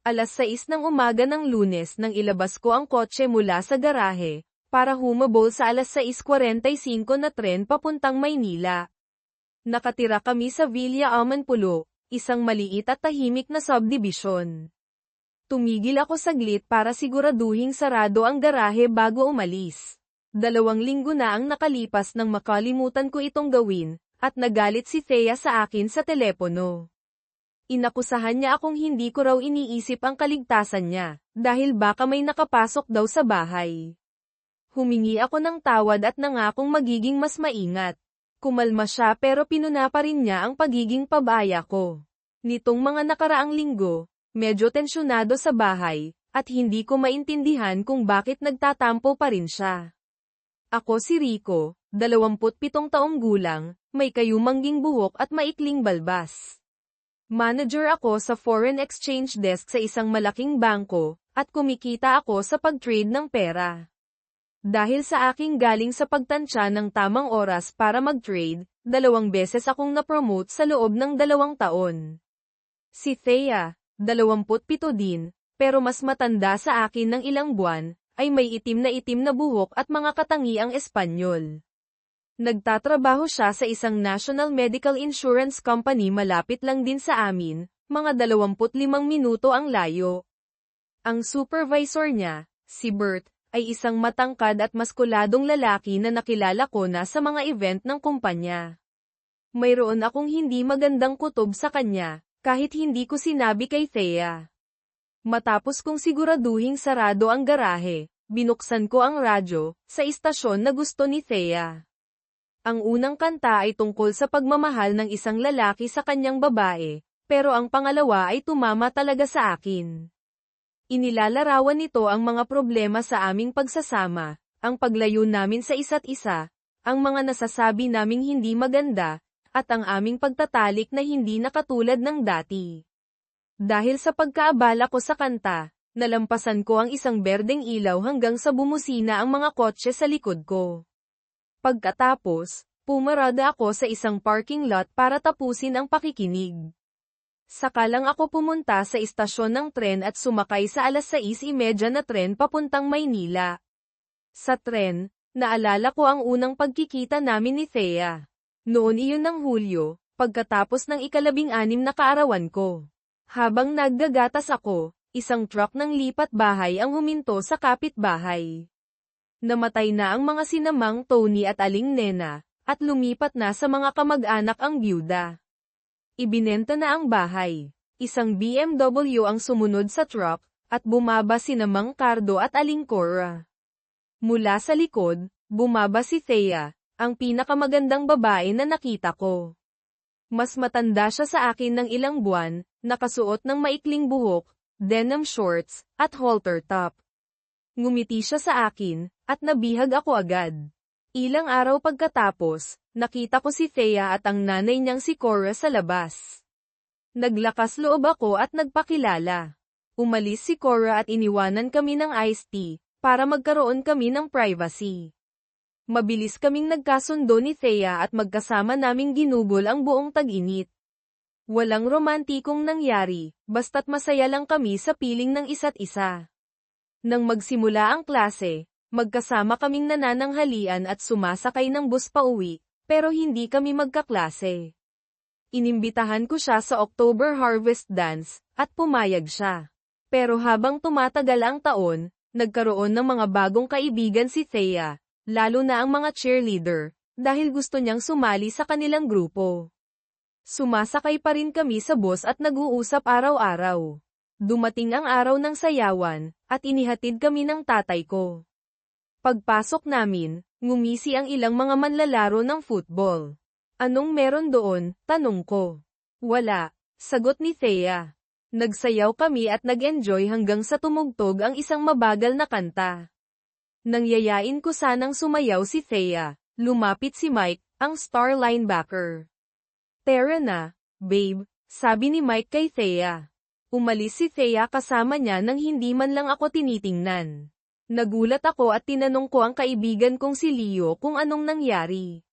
6:00 ng umaga ng Lunes nang ilabas ko ang kotse mula sa garahe, para humabol sa 6:45 na tren papuntang Maynila. Nakatira kami sa Villa Amanpulo, isang maliit at tahimik na subdivision. Tumigil ako saglit para siguraduhing sarado ang garahe bago umalis. 2 linggo na ang nakalipas nang makalimutan ko itong gawin, at nagalit si Thea sa akin sa telepono. Inakusahan niya akong hindi ko raw iniisip ang kaligtasan niya, dahil baka may nakapasok daw sa bahay. Humingi ako ng tawad at nangakong magiging mas maingat. Kumalma siya pero pinuna pa rin niya ang pagiging pabaya ko. Nitong mga nakaraang linggo, medyo tensyonado sa bahay, at hindi ko maintindihan kung bakit nagtatampo pa rin siya. Ako si Rico, 27 taong gulang, may kayumangging buhok at maikling balbas. Manager ako sa foreign exchange desk sa isang malaking bangko, at kumikita ako sa pag-trade ng pera. Dahil sa aking galing sa pagtansya ng tamang oras para mag-trade, 2 beses akong na-promote sa loob ng 2 taon. Si Thea, 27 din, pero mas matanda sa akin ng ilang buwan, ay may itim na buhok at mga katangiang Espanyol. Nagtatrabaho siya sa isang national medical insurance company malapit lang din sa amin, mga 25 minuto ang layo. Ang supervisor niya, si Bert, ay isang matangkad at maskuladong lalaki na nakilala ko na sa mga event ng kumpanya. Mayroon akong hindi magandang kutob sa kanya, kahit hindi ko sinabi kay Thea. Matapos kong siguraduhing sarado ang garahe, binuksan ko ang radyo, sa istasyon na gusto ni Thea. Ang unang kanta ay tungkol sa pagmamahal ng isang lalaki sa kanyang babae, pero ang pangalawa ay tumama talaga sa akin. Inilalarawan nito ang mga problema sa aming pagsasama, ang paglayo namin sa isa't isa, ang mga nasasabi naming hindi maganda, at ang aming pagtatalik na hindi na katulad ng dati. Dahil sa pagkaabala ko sa kanta, nalampasan ko ang isang berdeng ilaw hanggang sa bumusina ang mga kotse sa likod ko. Pagkatapos, pumarada ako sa isang parking lot para tapusin ang pakikinig. Saka lang ako pumunta sa istasyon ng tren at sumakay sa 6:30 na tren papuntang Maynila. Sa tren, naalala ko ang unang pagkikita namin ni Thea. Noon iyon ng Hulyo, pagkatapos ng 16 na kaarawan ko. Habang naggagatas ako, isang truck ng lipat bahay ang huminto sa kapitbahay. Namatay na ang mga sinamang Tony at Aling Nena, at lumipat na sa mga kamag-anak ang byuda. Ibinenta na ang bahay. Isang BMW ang sumunod sa truck, at bumaba sina Mang Cardo at Aling Cora. Mula sa likod, bumaba si Thea, ang pinakamagandang babae na nakita ko. Mas matanda siya sa akin ng ilang buwan, nakasuot ng maikling buhok, denim shorts, at halter top. Ngumiti siya sa akin, at nabihag ako agad. Ilang araw pagkatapos, nakita ko si Thea at ang nanay niyang si Cora sa labas. Naglakas loob ako at nagpakilala. Umalis si Cora at iniwanan kami ng iced tea, para magkaroon kami ng privacy. Mabilis kaming nagkasundo ni Thea at magkasama naming ginugol ang buong tag-init. Walang romantikong nangyari, basta't masaya lang kami sa piling ng isa't isa. Nang magsimula ang klase, magkasama kaming nanananghalian at sumasakay ng bus pauwi, pero hindi kami magkaklase. Inimbitahan ko siya sa October Harvest Dance, at pumayag siya. Pero habang tumatagal ang taon, nagkaroon ng mga bagong kaibigan si Thea, lalo na ang mga cheerleader, dahil gusto niyang sumali sa kanilang grupo. Sumasakay pa rin kami sa bus at nag-uusap araw-araw. Dumating ang araw ng sayawan, at inihatid kami ng tatay ko. Pagpasok namin, ngumisi ang ilang mga manlalaro ng football. Anong meron doon? Tanong ko. Wala, sagot ni Thea. Nagsayaw kami at nag-enjoy hanggang sa tumugtog ang isang mabagal na kanta. Nangyayain ko sanang sumayaw si Thea, lumapit si Mike, ang star linebacker. Tara na, babe, sabi ni Mike kay Thea. Umalis si Thea kasama niya nang hindi man lang ako tinitingnan. Nagulat ako at tinanong ko ang kaibigan kong si Leo kung anong nangyari.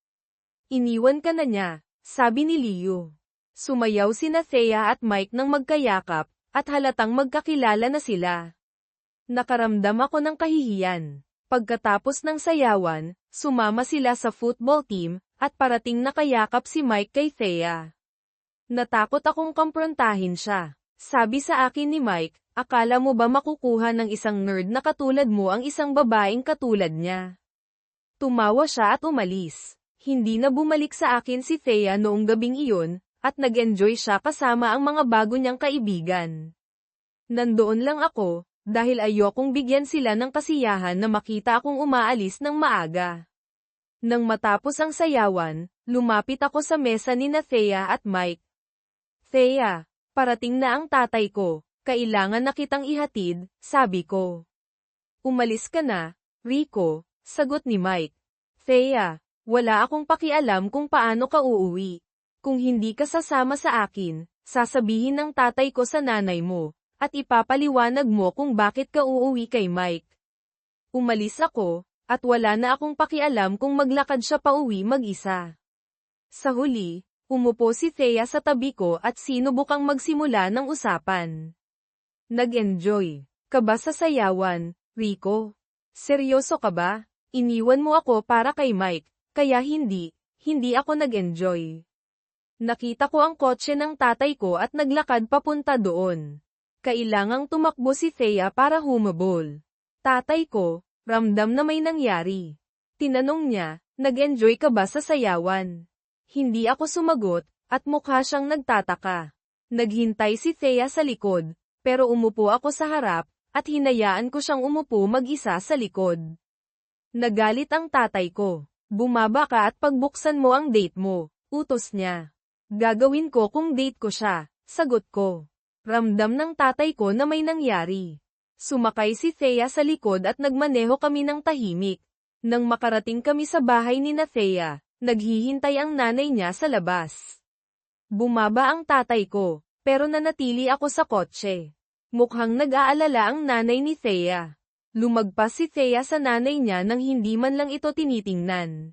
Iniwan ka na niya, sabi ni Leo. Sumayaw sina Thea at Mike nang magkayakap, at halatang magkakilala na sila. Nakaramdam ako ng kahihiyan. Pagkatapos ng sayawan, sumama sila sa football team, at parating nakayakap si Mike kay Thea. Natakot akong kumprontahin siya. Sabi sa akin ni Mike, akala mo ba makukuha ng isang nerd na katulad mo ang isang babaeng katulad niya? Tumawa siya at umalis. Hindi na bumalik sa akin si Thea noong gabing iyon, at nag-enjoy siya kasama ang mga bago niyang kaibigan. Nandoon lang ako, dahil ayokong bigyan sila ng kasiyahan na makita akong umaalis ng maaga. Nang matapos ang sayawan, lumapit ako sa mesa ni na Thea at Mike. Thea, parating na ang tatay ko, kailangan na kitang ihatid, sabi ko. Umalis ka na, Rico, sagot ni Mike. Thea, wala akong pakialam kung paano ka uuwi. Kung hindi ka sasama sa akin, sasabihin ng tatay ko sa nanay mo, at ipapaliwanag mo kung bakit ka uuwi kay Mike. Umalis ako, at wala na akong pakialam kung maglakad siya pauwi mag-isa. Sa huli, umupo si Thea sa tabi ko at sinubukang magsimula ng usapan. Nag-enjoy ka ba sa sayawan, Rico? Seryoso ka ba? Iniwan mo ako para kay Mike, kaya hindi ako nag-enjoy. Nakita ko ang kotse ng tatay ko at naglakad papunta doon. Kailangang tumakbo si Thea para humabol. Tatay ko, ramdam na may nangyari. Tinanong niya, nag-enjoy ka ba sa sayawan? Hindi ako sumagot, at mukha siyang nagtataka. Naghintay si Thea sa likod, pero umupo ako sa harap, at hinayaan ko siyang umupo mag-isa sa likod. Nagalit ang tatay ko. Bumaba ka at pagbuksan mo ang date mo, utos niya. Gagawin ko kung date ko siya, sagot ko. Ramdam ng tatay ko na may nangyari. Sumakay si Thea sa likod at nagmaneho kami ng tahimik. Nang makarating kami sa bahay ni na Thea, naghihintay ang nanay niya sa labas. Bumaba ang tatay ko, pero nanatili ako sa kotse. Mukhang nag-aalala ang nanay ni Thea. Lumagpas si Thea sa nanay niya nang hindi man lang ito tinitingnan.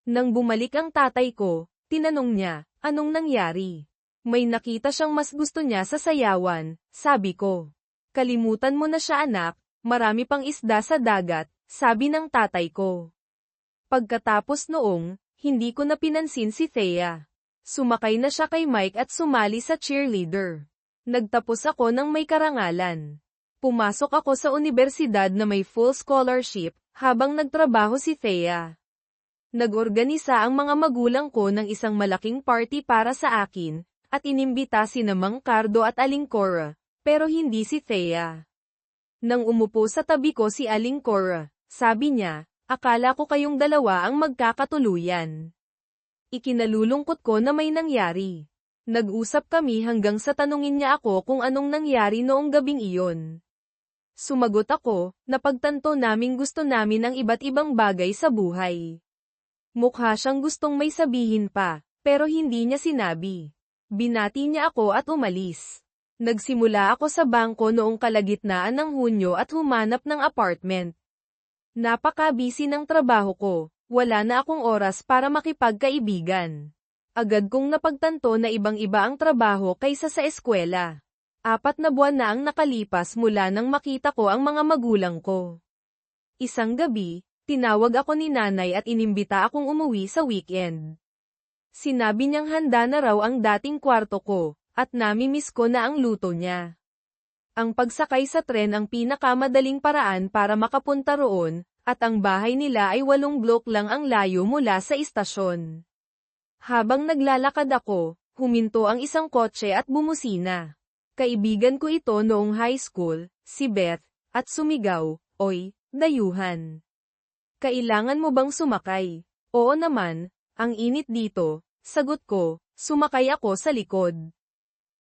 Nang bumalik ang tatay ko, tinanong niya, anong nangyari? May nakita siyang mas gusto niya sa sayawan, sabi ko. Kalimutan mo na siya anak, marami pang isda sa dagat, sabi ng tatay ko. Pagkatapos noong, hindi ko na pinansin si Thea. Sumakay na siya kay Mike at sumali sa cheerleader. Nagtapos ako ng may karangalan. Pumasok ako sa universidad na may full scholarship, habang nagtrabaho si Thea. Nag-organisa ang mga magulang ko ng isang malaking party para sa akin, at inimbita sina Mang Cardo at Aling Cora, pero hindi si Thea. Nang umupo sa tabi ko si Aling Cora, sabi niya, akala ko kayong dalawa ang magkakatuluyan. Ikinalulungkot ko na may nangyari. Nag-usap kami hanggang sa tanungin niya ako kung anong nangyari noong gabing iyon. Sumagot ako, napagtanto naming gusto namin ang iba't ibang bagay sa buhay. Mukha siyang gustong may sabihin pa, pero hindi niya sinabi. Binati niya ako at umalis. Nagsimula ako sa bangko noong kalagitnaan ng Hunyo at humanap ng apartment. Napaka-busy ng trabaho ko, wala na akong oras para makipagkaibigan. Agad kong napagtanto na ibang-iba ang trabaho kaysa sa eskwela. 4 na buwan na ang nakalipas mula nang makita ko ang mga magulang ko. Isang gabi, tinawag ako ni nanay at inimbita akong umuwi sa weekend. Sinabi niyang handa na raw ang dating kwarto ko, at nami-miss ko na ang luto niya. Ang pagsakay sa tren ang pinakamadaling paraan para makapunta roon, at ang bahay nila ay 8 blok lang ang layo mula sa istasyon. Habang naglalakad ako, huminto ang isang kotse at bumusina. Kaibigan ko ito noong high school, si Beth, at sumigaw, "Oy, dayuhan. Kailangan mo bang sumakay?" "Oo naman, ang init dito," sagot ko, sumakay ako sa likod.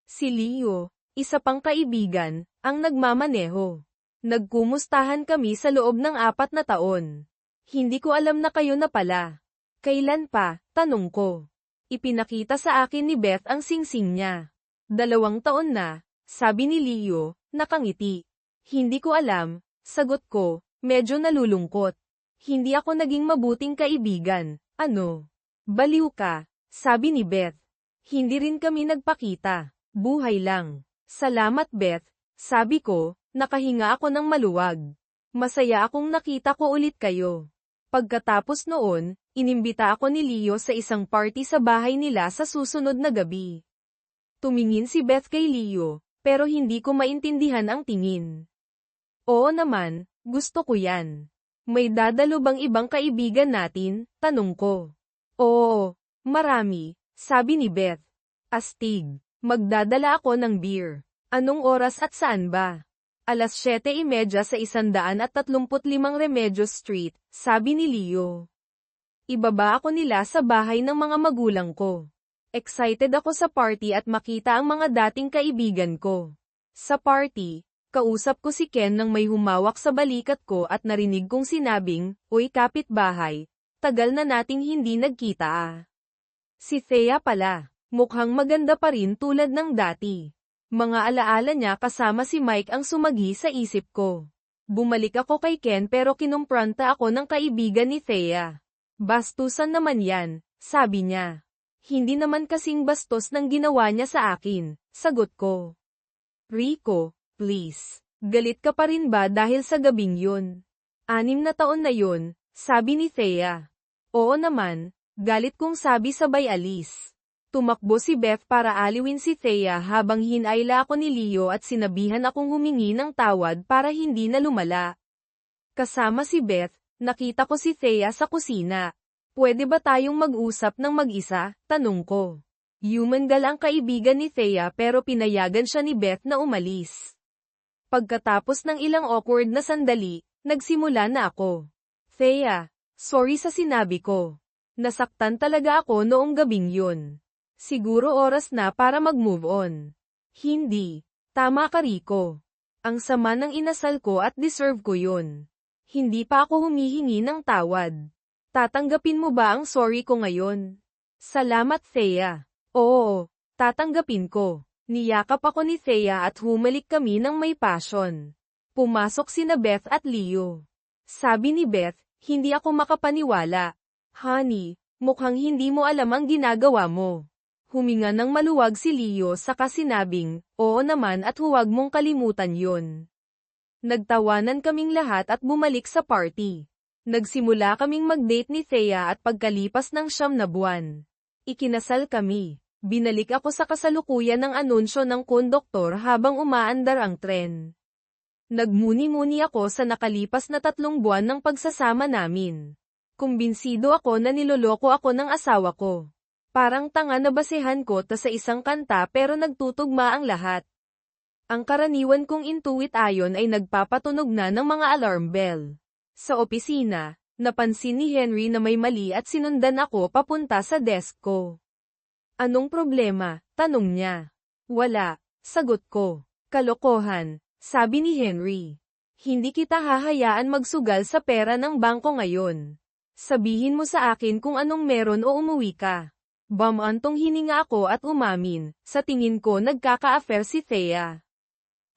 Si Leo, isa pang kaibigan, ang nagmamaneho. Nagkumustahan kami sa loob ng 4 na taon. Hindi ko alam na kayo na pala. Kailan pa, tanong ko. Ipinakita sa akin ni Beth ang singsing niya. 2 taon na, sabi ni Leo, nakangiti. Hindi ko alam, sagot ko, medyo nalulungkot. Hindi ako naging mabuting kaibigan, ano? Baliw ka, sabi ni Beth. Hindi rin kami nagpakita, buhay lang. Salamat Beth, sabi ko, nakahinga ako ng maluwag. Masaya akong nakita ko ulit kayo. Pagkatapos noon, inimbita ako ni Leo sa isang party sa bahay nila sa susunod na gabi. Tumingin si Beth kay Leo, pero hindi ko maintindihan ang tingin. Oo naman, gusto ko yan. May dadalo bang ibang kaibigan natin? Tanong ko. Oo, marami, sabi ni Beth. Astig, magdadala ako ng beer. Anong oras at saan ba? 7:30 sa 135 Remedios Street, sabi ni Leo. Ibaba ako nila sa bahay ng mga magulang ko. Excited ako sa party at makita ang mga dating kaibigan ko. Sa party, kausap ko si Ken nang may humawak sa balikat ko at narinig kong sinabing, "Uy kapitbahay, tagal na nating hindi nagkita ah." Si Thea pala, mukhang maganda pa rin tulad ng dati. Mga alaala niya kasama si Mike ang sumagi sa isip ko. Bumalik ako kay Ken pero kinumpranta ako ng kaibigan ni Thea. Bastusan naman yan, sabi niya. Hindi naman kasing bastos ng ginawa niya sa akin, sagot ko. Rico, please, galit ka pa rin ba dahil sa gabing yun? 6 na taon na yun, sabi ni Thea. Oo naman, galit kong sabi sabay alis. Tumakbo si Beth para aliwin si Thea habang hinayla ako ni Leo at sinabihan akong humingi ng tawad para hindi na lumala. Kasama si Beth, nakita ko si Thea sa kusina. Pwede ba tayong mag-usap ng mag-isa? Tanong ko. Human gal ang kaibigan ni Thea pero pinayagan siya ni Beth na umalis. Pagkatapos ng ilang awkward na sandali, nagsimula na ako. Thea, sorry sa sinabi ko. Nasaktan talaga ako noong gabing yun. Siguro oras na para mag-move on. Hindi. Tama ka Rico. Ang sama ng inasal ko at deserve ko yun. Hindi pa ako humihingi ng tawad. Tatanggapin mo ba ang sorry ko ngayon? Salamat Thea. Oo, tatanggapin ko. Niyakap ako ni Thea at humalik kami ng may passion. Pumasok sina Beth at Leo. Sabi ni Beth, hindi ako makapaniwala. Honey, mukhang hindi mo alam ang ginagawa mo. Huminga ng maluwag si Leo saka sinabing, oo naman at huwag mong kalimutan yun. Nagtawanan kaming lahat at bumalik sa party. Nagsimula kaming mag-date ni Thea at pagkalipas ng 9 na buwan. Ikinasal kami. Binalik ako sa kasalukuyan ng anunsyo ng konduktor habang umaandar ang tren. Nagmuni-muni ako sa nakalipas na 3 buwan ng pagsasama namin. Kumbinsido ako na niloloko ako ng asawa ko. Parang tanga na basehan ko sa isang kanta pero nagtutugma ang lahat. Ang karaniwan kong intuit ayon ay nagpapatunog na ng mga alarm bell. Sa opisina, napansin ni Henry na may mali at sinundan ako papunta sa desk ko. Anong problema? Tanong niya. Wala, sagot ko. Kalokohan, sabi ni Henry. Hindi kita hahayaan magsugal sa pera ng bangko ngayon. Sabihin mo sa akin kung anong meron o umuwi ka. Bamantong hininga ako at umamin, sa tingin ko nagkaka-affair si Thea.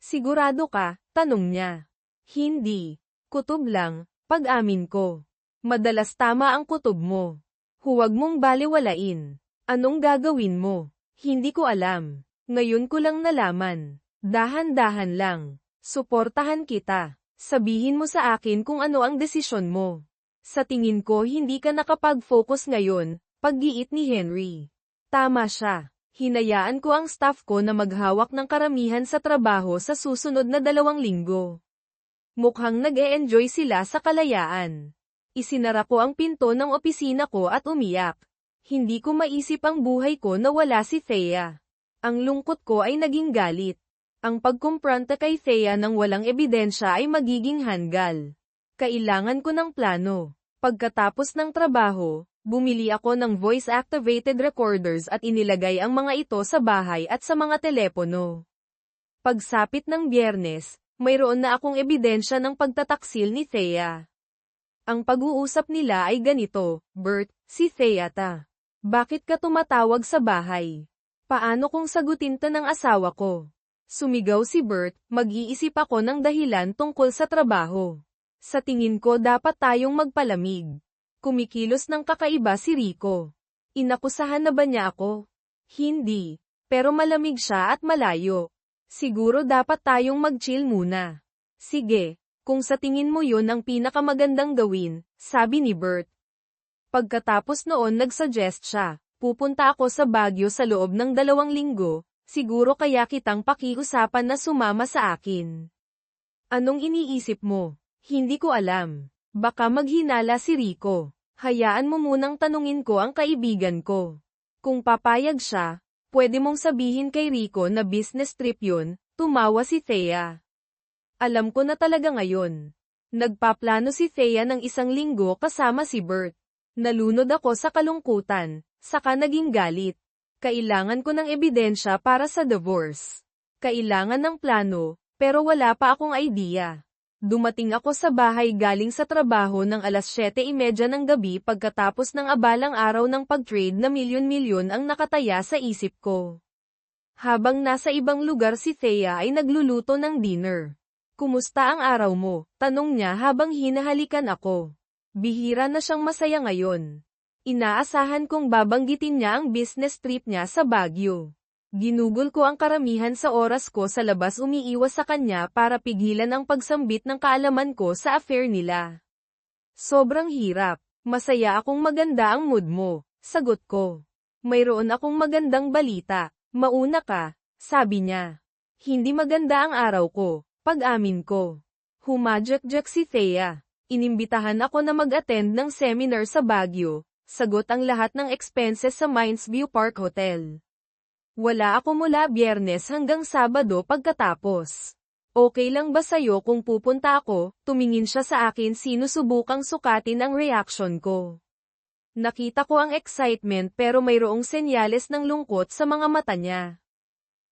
Sigurado ka? Tanong niya. Hindi. Kutob lang, pag-amin ko. Madalas tama ang kutob mo. Huwag mong balewalain. Anong gagawin mo? Hindi ko alam. Ngayon ko lang nalaman. Dahan-dahan lang. Suportahan kita. Sabihin mo sa akin kung ano ang desisyon mo. Sa tingin ko hindi ka nakapag-focus ngayon. Paggiit ni Henry. Tama siya. Hinayaan ko ang staff ko na maghawak ng karamihan sa trabaho sa susunod na 2 linggo. Mukhang nag-e-enjoy sila sa kalayaan. Isinara ko ang pinto ng opisina ko at umiyak. Hindi ko maisip ang buhay ko na wala si Thea. Ang lungkot ko ay naging galit. Ang pagkumpronta kay Thea ng walang ebidensya ay magiging hanggal. Kailangan ko ng plano. Pagkatapos ng trabaho, bumili ako ng voice-activated recorders at inilagay ang mga ito sa bahay at sa mga telepono. Pagsapit ng Biyernes, mayroon na akong ebidensya ng pagtataksil ni Thea. Ang pag-uusap nila ay ganito, Bert, si Thea ta. Bakit ka tumatawag sa bahay? Paano kung sagutin ta ng asawa ko? Sumigaw si Bert, mag-iisip ako ng dahilan tungkol sa trabaho. Sa tingin ko dapat tayong magpalamig. Kumikilos ng kakaiba si Rico. Inakusahan na ba niya ako? Hindi. Pero malamig siya at malayo. Siguro dapat tayong mag-chill muna. Sige, kung sa tingin mo yun ang pinakamagandang gawin, sabi ni Bert. Pagkatapos noon nagsuggest siya, pupunta ako sa Baguio sa loob ng 2 linggo, siguro kaya kitang pakiusapan na sumama sa akin. Anong iniisip mo? Hindi ko alam. Baka maghinala si Rico. Hayaan mo munang tanungin ko ang kaibigan ko. Kung papayag siya, pwede mong sabihin kay Rico na business trip yun, tumawa si Thea. Alam ko na talaga ngayon. Nagpaplano si Thea ng 1 linggo kasama si Bert. Nalunod ako sa kalungkutan, saka naging galit. Kailangan ko ng ebidensya para sa divorce. Kailangan ng plano, pero wala pa akong idea. Dumating ako sa bahay galing sa trabaho ng 7:30 ng gabi pagkatapos ng abalang araw ng pag-trade na milyon-milyon ang nakataya sa isip ko. Habang nasa ibang lugar si Thea ay nagluluto ng dinner. Kumusta ang araw mo? Tanong niya habang hinahalikan ako. Bihira na siyang masaya ngayon. Inaasahan kong babanggitin niya ang business trip niya sa Baguio. Ginugol ko ang karamihan sa oras ko sa labas umiiwas sa kanya para pigilan ang pagsambit ng kaalaman ko sa affair nila. Sobrang hirap. Masaya akong maganda ang mood mo, sagot ko. Mayroon akong magandang balita. Mauna ka, sabi niya. Hindi maganda ang araw ko, pag-amin ko. Humadyak-jak si Thea. Inimbitahan ako na mag-attend ng seminar sa Baguio. Sagot ang lahat ng expenses sa Mindsview Park Hotel. Wala ako mula Biyernes hanggang Sabado pagkatapos. Okay lang ba sa'yo kung pupunta ako? Tumingin siya sa akin sinusubukang sukatin ang reaction ko. Nakita ko ang excitement pero mayroong senyales ng lungkot sa mga mata niya.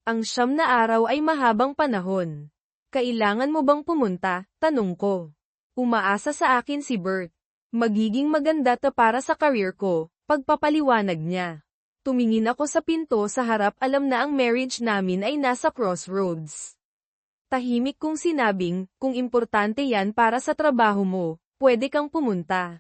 Ang 9 na araw ay mahabang panahon. Kailangan mo bang pumunta? Tanong ko. Umaasa sa akin si Bert. Magiging maganda to para sa career ko, pagpapaliwanag niya. Tumingin ako sa pinto sa harap alam na ang marriage namin ay nasa crossroads. Tahimik kong sinabing, kung importante yan para sa trabaho mo, pwede kang pumunta.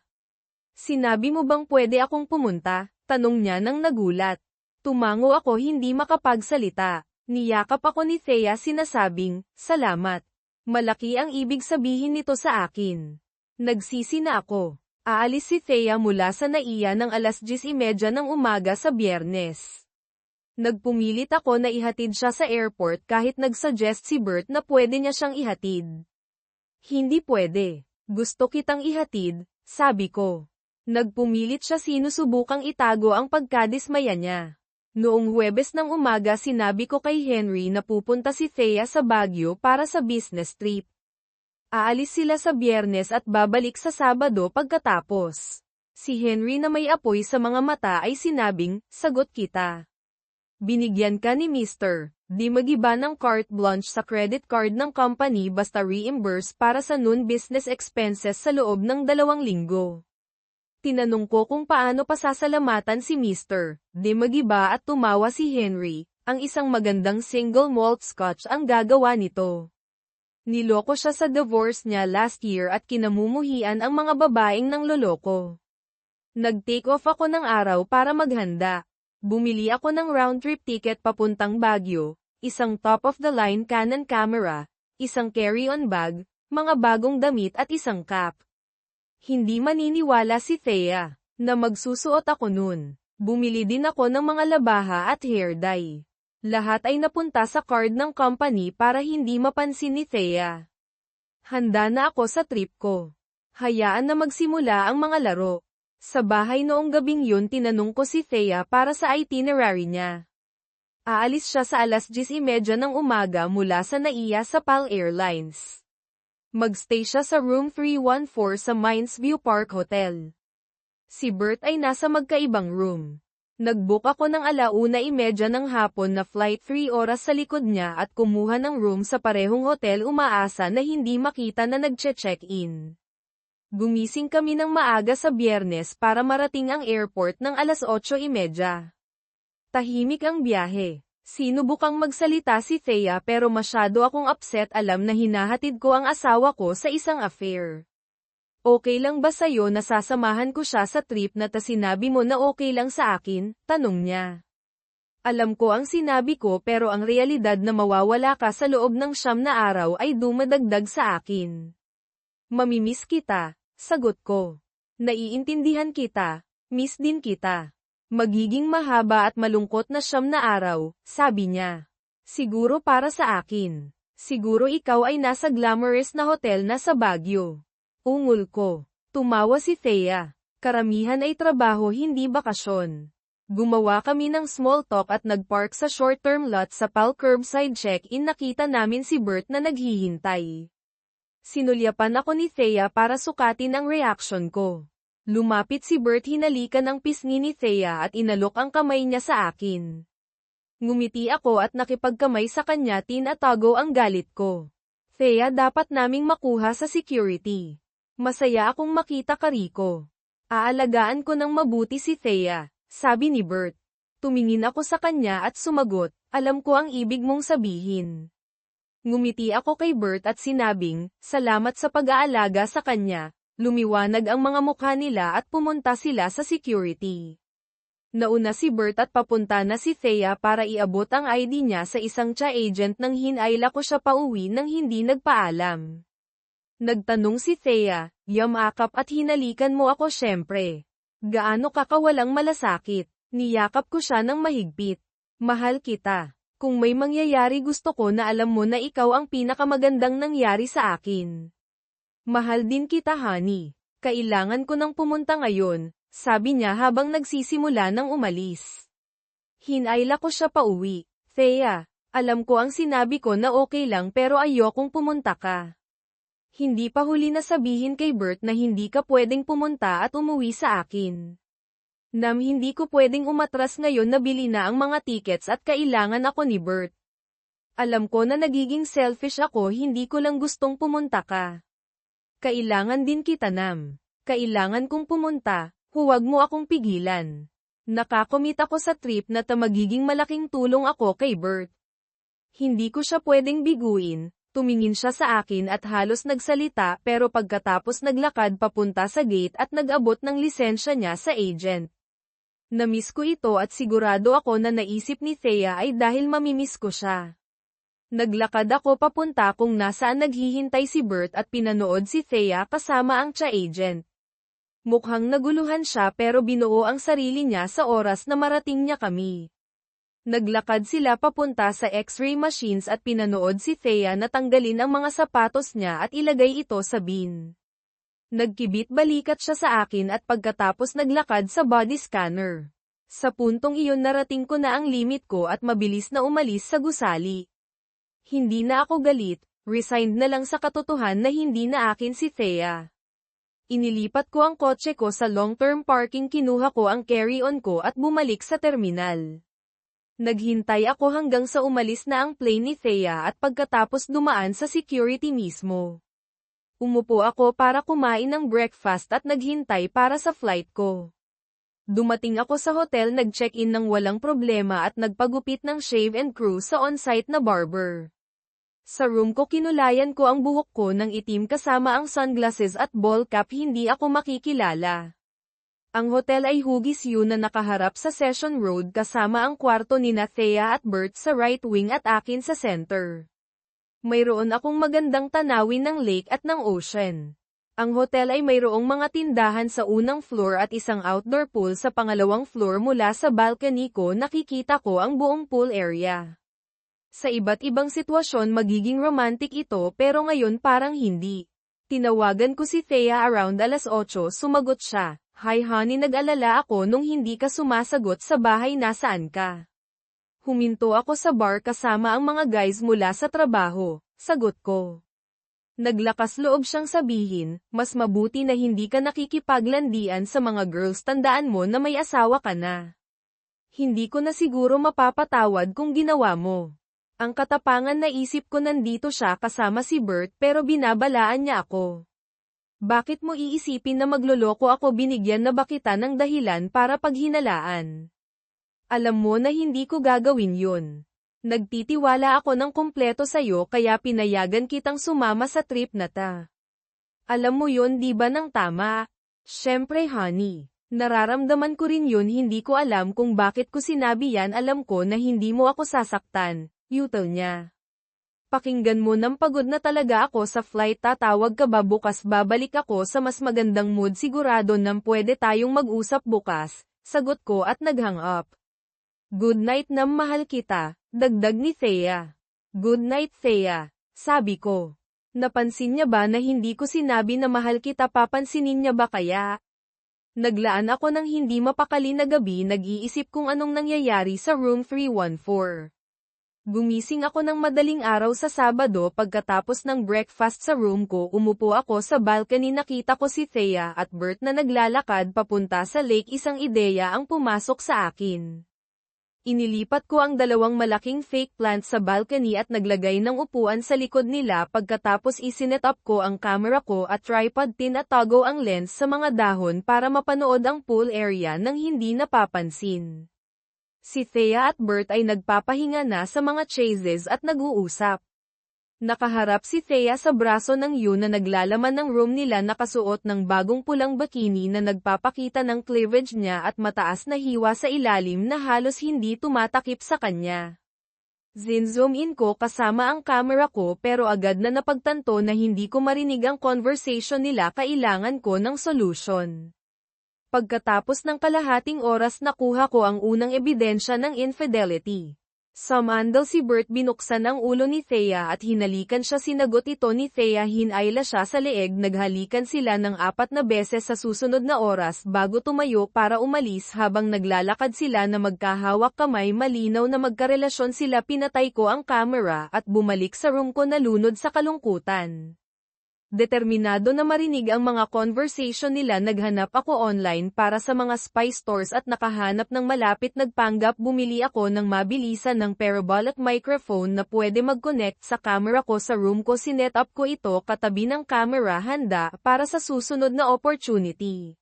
Sinabi mo bang pwede akong pumunta? Tanong niya nang nagulat. Tumango ako hindi makapagsalita. Niyakap ako ni Thea sinasabing, salamat. Malaki ang ibig sabihin nito sa akin. Nagsisi na ako. Aalis si Thea mula sa NAIA ng 10:30 ng umaga sa Biyernes. Nagpumilit ako na ihatid siya sa airport kahit nagsuggest si Bert na pwede niya siyang ihatid. Hindi pwede. Gusto kitang ihatid, sabi ko. Nagpumilit siya sinusubukang itago ang pagkadismaya niya. Noong Huwebes ng umaga sinabi ko kay Henry na pupunta si Thea sa Baguio para sa business trip. Aalis sila sa Biyernes at babalik sa Sabado pagkatapos. Si Henry na may apoy sa mga mata ay sinabing, sagot kita. Binigyan ka ni Mr. Di magiba ng carte blanche sa credit card ng company basta reimburse para sa non-business expenses sa loob ng 2 linggo. Tinanong ko kung paano pasasalamatan si Mr. Di magiba at tumawa si Henry, ang isang magandang single malt scotch ang gagawa nito. Niloko siya sa divorce niya last year at kinamumuhian ang mga babaeng nang loloko. Nag-take off ako ng araw para maghanda. Bumili ako ng round-trip ticket papuntang Baguio, isang top-of-the-line Canon camera, isang carry-on bag, mga bagong damit at isang cap. Hindi maniniwala si Thea, na magsusuot ako nun. Bumili din ako ng mga labaha at hair dye. Lahat ay napunta sa card ng company para hindi mapansin ni Thea. Handa na ako sa trip ko. Hayaan na magsimula ang mga laro. Sa bahay noong gabing yun tinanong ko si Thea para sa itinerary niya. Aalis siya sa 10:30 ng umaga mula sa NAIA sa PAL Airlines. Magstay siya sa room 314 sa Mindsview Park Hotel. Si Bert ay nasa magkaibang room. Nag-book ako ng 1:30 ng hapon na flight 3 oras sa likod niya at kumuha ng room sa parehong hotel umaasa na hindi makita na nagche-check-in. Gumising kami ng maaga sa Biyernes para marating ang airport ng 8:30. Tahimik ang biyahe. Sinubukang magsalita si Thea pero masyado akong upset alam na hinahatid ko ang asawa ko sa isang affair. Okay lang ba sa'yo na sasamahan ko siya sa trip na sinabi mo na okay lang sa akin? Tanong niya. Alam ko ang sinabi ko pero ang realidad na mawawala ka sa loob ng 9 na araw ay dumadagdag sa akin. Mamimiss kita, sagot ko. Naiintindihan kita, miss din kita. Magiging mahaba at malungkot na 9 na araw, sabi niya. Siguro para sa akin. Siguro ikaw ay nasa glamorous na hotel na sa Baguio. Ungol ko. Tumawa si Thea. Karamihan ay trabaho hindi bakasyon. Gumawa kami ng small talk at nagpark sa short-term lot sa PAL curbside check-in. Nakita namin si Bert na naghihintay. Sinulyapan ako ni Thea para sukatin ang reaction ko. Lumapit si Bert, hinalikan ang pisngi ni Thea at inalok ang kamay niya sa akin. Ngumiti ako at nakipagkamay sa kanya. Tinatago ang galit ko. Thea, dapat naming makuha sa security. Masaya akong makita ka, Rico. Aalagaan ko ng mabuti si Thea, sabi ni Bert. Tumingin ako sa kanya at sumagot, alam ko ang ibig mong sabihin. Ngumiti ako kay Bert at sinabing, salamat sa pag-aalaga sa kanya. Lumiwanag ang mga mukha nila at pumunta sila sa security. Nauna si Bert at papunta na si Thea para iabot ang ID niya sa isang TSA agent nang hinayla ko siya pauwi nang hindi nagpaalam. Nagtanong si Thea, yamakap at hinalikan mo ako syempre. Gaano ka kawalang malasakit? Niyakap ko siya ng mahigpit. Mahal kita. Kung may mangyayari gusto ko na alam mo na ikaw ang pinakamagandang nangyari sa akin. Mahal din kita, honey. Kailangan ko nang pumunta ngayon, sabi niya habang nagsisimula ng umalis. Hinayla ko siya pauwi. Thea, alam ko ang sinabi ko na okay lang pero ayokong pumunta ka. Hindi pa huli na sabihin kay Bert na hindi ka pwedeng pumunta at umuwi sa akin. Hindi ko pwedeng umatras ngayon na bili na ang mga tickets at kailangan ako ni Bert. Alam ko na nagiging selfish ako, hindi ko lang gustong pumunta ka. Kailangan din kita, Nam. Kailangan kong pumunta, huwag mo akong pigilan. Nakakomit ako sa trip na magiging malaking tulong ako kay Bert. Hindi ko siya pwedeng biguin. Tumingin siya sa akin at halos nagsalita pero pagkatapos naglakad papunta sa gate at nag-abot ng lisensya niya sa agent. Namiss ko ito at sigurado ako na naisip ni Thea ay dahil mamimiss ko siya. Naglakad ako papunta kung nasaan naghihintay si Bert at pinanood si Thea kasama ang TSA agent. Mukhang naguluhan siya pero binuo ang sarili niya sa oras na marating niya kami. Naglakad sila papunta sa X-ray machines at pinanood si Thea na tanggalin ang mga sapatos niya at ilagay ito sa bin. Nagkibit balikat siya sa akin at pagkatapos naglakad sa body scanner. Sa puntong iyon narating ko na ang limit ko at mabilis na umalis sa gusali. Hindi na ako galit, resigned na lang sa katotohanan na hindi na akin si Thea. Inilipat ko ang kotse ko sa long-term parking, kinuha ko ang carry-on ko at bumalik sa terminal. Naghintay ako hanggang sa umalis na ang plane ni Thea at pagkatapos dumaan sa security mismo. Umupo ako para kumain ng breakfast at naghintay para sa flight ko. Dumating ako sa hotel, nag-check-in ng walang problema at nagpagupit ng shave and crew sa on-site na barber. Sa room ko kinulayan ko ang buhok ko ng itim kasama ang sunglasses at ball cap, hindi ako makikilala. Ang hotel ay Huggies U na nakaharap sa Session Road kasama ang kwarto ni Thea at Bert sa right wing at akin sa center. Mayroon akong magandang tanawin ng lake at ng ocean. Ang hotel ay mayroong mga tindahan sa unang floor at isang outdoor pool sa pangalawang floor. Mula sa balcony ko nakikita ko ang buong pool area. Sa iba't ibang sitwasyon magiging romantic ito pero ngayon parang hindi. Tinawagan ko si Thea around 8:00, sumagot siya. Hi honey, nag-alala ako nung hindi ka sumasagot sa bahay, nasaan ka? Huminto ako sa bar kasama ang mga guys mula sa trabaho, sagot ko. Naglakas loob siyang sabihin, mas mabuti na hindi ka nakikipaglandian sa mga girls, tandaan mo na may asawa ka na. Hindi ko na siguro mapapatawad kung ginawa mo. Ang katapangan na isip ko nandito siya kasama si Bert pero binabalaan niya ako. Bakit mo iisipin na magloloko ako? Binigyan na ba kita ng dahilan para paghinalaan? Alam mo na hindi ko gagawin yun. Nagtitiwala ako ng kumpleto sa'yo kaya pinayagan kitang sumama sa trip na ta. Alam mo yun, di ba, ng tama? Syempre honey. Nararamdaman ko rin yun, hindi ko alam kung bakit ko sinabi yan, alam ko na hindi mo ako sasaktan, yutel niya. Pakinggan mo, nang pagod na talaga ako sa flight, tatawag ka ba bukas? Babalik ako sa mas magandang mood, sigurado nang pwede tayong mag-usap bukas, sagot ko at nag-hang up. Good night nam, mahal kita, dagdag ni Thea. Good night Thea, sabi ko. Napansin niya ba na hindi ko sinabi na mahal kita? Papansinin niya ba kaya? Naglaan ako ng hindi mapakali na gabi, nag-iisip kung anong nangyayari sa room 314. Gumising ako ng madaling araw sa Sabado, pagkatapos ng breakfast sa room ko, umupo ako sa balcony, nakita ko si Thea at Bert na naglalakad papunta sa lake. Isang ideya ang pumasok sa akin. Inilipat ko ang dalawang malaking fake plants sa balcony at naglagay ng upuan sa likod nila. Pagkatapos isinet up ko ang camera ko at tripod, tinatago ang lens sa mga dahon para mapanood ang pool area nang hindi napapansin. Si Thea at Bert ay nagpapahinga na sa mga chases at nag-uusap. Nakaharap si Thea sa braso ng Yun na naglalaman ng room nila, nakasuot ng bagong pulang bikini na nagpapakita ng cleavage niya at mataas na hiwa sa ilalim na halos hindi tumatakip sa kanya. Zoom in ko kasama ang camera ko, pero agad na napagtanto na hindi ko marinig ang conversation nila. Kailangan ko ng solution. Pagkatapos ng kalahating oras, nakuha ko ang unang ebidensya ng infidelity. Sumandal si Bert, binuksan ang ulo ni Thea at hinalikan siya. Sinagot ito ni Thea, hinayla siya sa leeg. Naghalikan sila ng 4 na beses sa susunod na oras bago tumayo para umalis. Habang naglalakad sila na magkahawak kamay, malinaw na magkarelasyon sila. Pinatay ko ang camera at bumalik sa room ko, nalunod sa kalungkutan. Determinado na marinig ang mga conversation nila, naghanap ako online para sa mga spy stores at nakahanap ng malapit. Nagpanggap bumili ako ng mabilisan ng parabolic microphone na pwede mag-connect sa camera ko sa room ko. Sinet up ko ito katabi ng camera, handa para sa susunod na opportunity.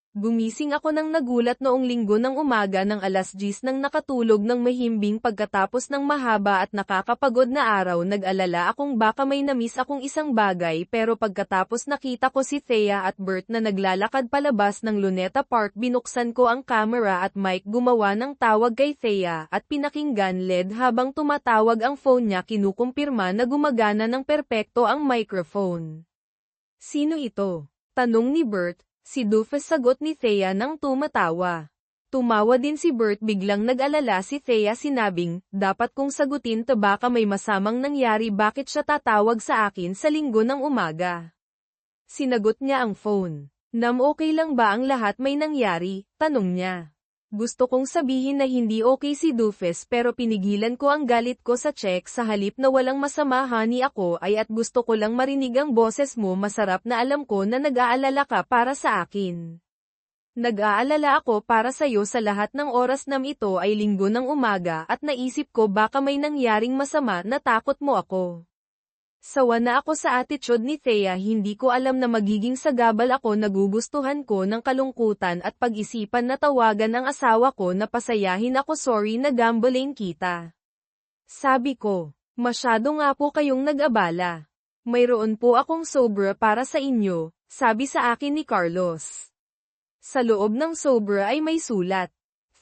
Gumising ako ng nagulat noong Linggo ng umaga ng 10:00 nang nakatulog ng mahimbing pagkatapos ng mahaba at nakakapagod na araw. Nag-alala akong baka may namiss akong isang bagay, pero pagkatapos nakita ko si Thea at Bert na naglalakad palabas ng Luneta Park, binuksan ko ang camera at mic, gumawa ng tawag kay Thea at pinakinggan LED habang tumatawag ang phone niya. Kinukumpirma na gumagana ng perpekto ang microphone. Sino ito? Tanong ni Bert. Si Doofus, sagot ni Thea nang tumatawa. Tumawa din si Bert. Biglang nag-alala si Thea, sinabing, dapat kong sagutin to, baka may masamang nangyari. Bakit siya tatawag sa akin sa Linggo ng umaga? Sinagot niya ang phone. Okay lang ba ang lahat? May nangyari? Tanong niya. Gusto kong sabihin na hindi okay si Doofus, pero pinigilan ko ang galit ko sa check. Sa halip na walang masama, honey, ako ay at gusto ko lang marinig ang boses mo. Masarap na alam ko na nag-aalala ka para sa akin. Nag-aalala ako para sa'yo sa lahat ng oras nam. Ito ay Linggo ng umaga at naisip ko baka may nangyaring masama. Natakot mo ako. Sawa na ako sa attitude ni Thea. Hindi ko alam na magiging sagabal ako. Nagugustuhan ko ng kalungkutan at pag-isipan na tawagan ang asawa ko na pasayahin ako. Sorry na gambling kita. Sabi ko, masyado nga po kayong nag-abala. Mayroon po akong sobra para sa inyo, sabi sa akin ni Carlos. Sa loob ng sobra ay may sulat.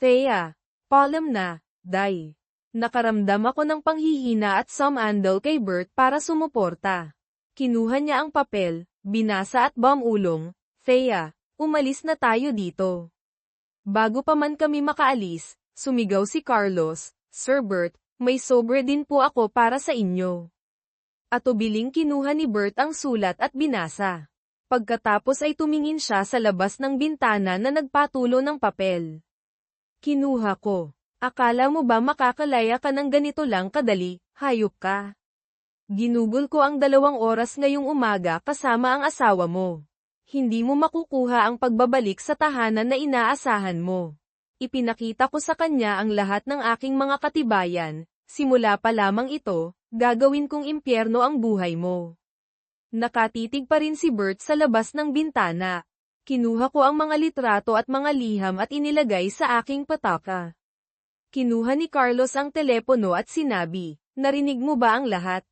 Thea, paalam na, day. Nakaramdam ako ng panghihina at sumandal kay Bert para sumuporta. Kinuha niya ang papel, binasa at bumulong. Thea, umalis na tayo dito. Bago pa man kami makaalis, sumigaw si Carlos, Sir Bert, may sobre din po ako para sa inyo. Atubiling kinuha ni Bert ang sulat at binasa. Pagkatapos ay tumingin siya sa labas ng bintana na nagpatulo ng papel. Kinuha ko. Akala mo ba makakalaya ka ng ganito lang kadali? Hayop ka. Ginugol ko ang 2 oras ngayong umaga kasama ang asawa mo. Hindi mo makukuha ang pagbabalik sa tahanan na inaasahan mo. Ipinakita ko sa kanya ang lahat ng aking mga katibayan. Simula pa lamang ito, gagawin kong impyerno ang buhay mo. Nakatitig pa rin si Bert sa labas ng bintana. Kinuha ko ang mga litrato at mga liham at inilagay sa aking pataka. Kinuha ni Carlos ang telepono at sinabi, narinig mo ba ang lahat?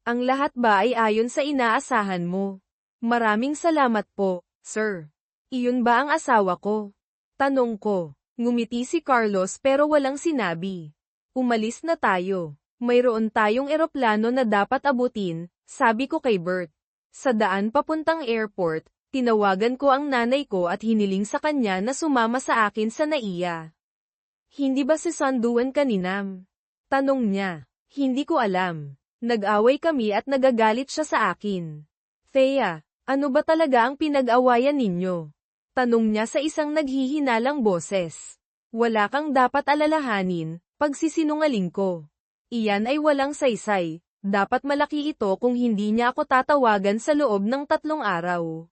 Ang lahat ba ay ayon sa inaasahan mo? Maraming salamat po, sir. Iyon ba ang asawa ko? Tanong ko. Ngumiti si Carlos pero walang sinabi. Umalis na tayo. Mayroon tayong eroplano na dapat abutin, sabi ko kay Bert. Sa daan papuntang airport, tinawagan ko ang nanay ko at hiniling sa kanya na sumama sa akin sa NAIA. Hindi ba susunduan ka ni Nam? Tanong niya. Hindi ko alam. Nag-away kami at nagagalit siya sa akin. Thea, ano ba talaga ang pinag-awayan ninyo? Tanong niya sa isang naghihinalang boses. Wala kang dapat alalahanin, pagsisinungaling ko. Iyan ay walang saysay, dapat malaki ito kung hindi niya ako tatawagan sa loob ng 3 araw.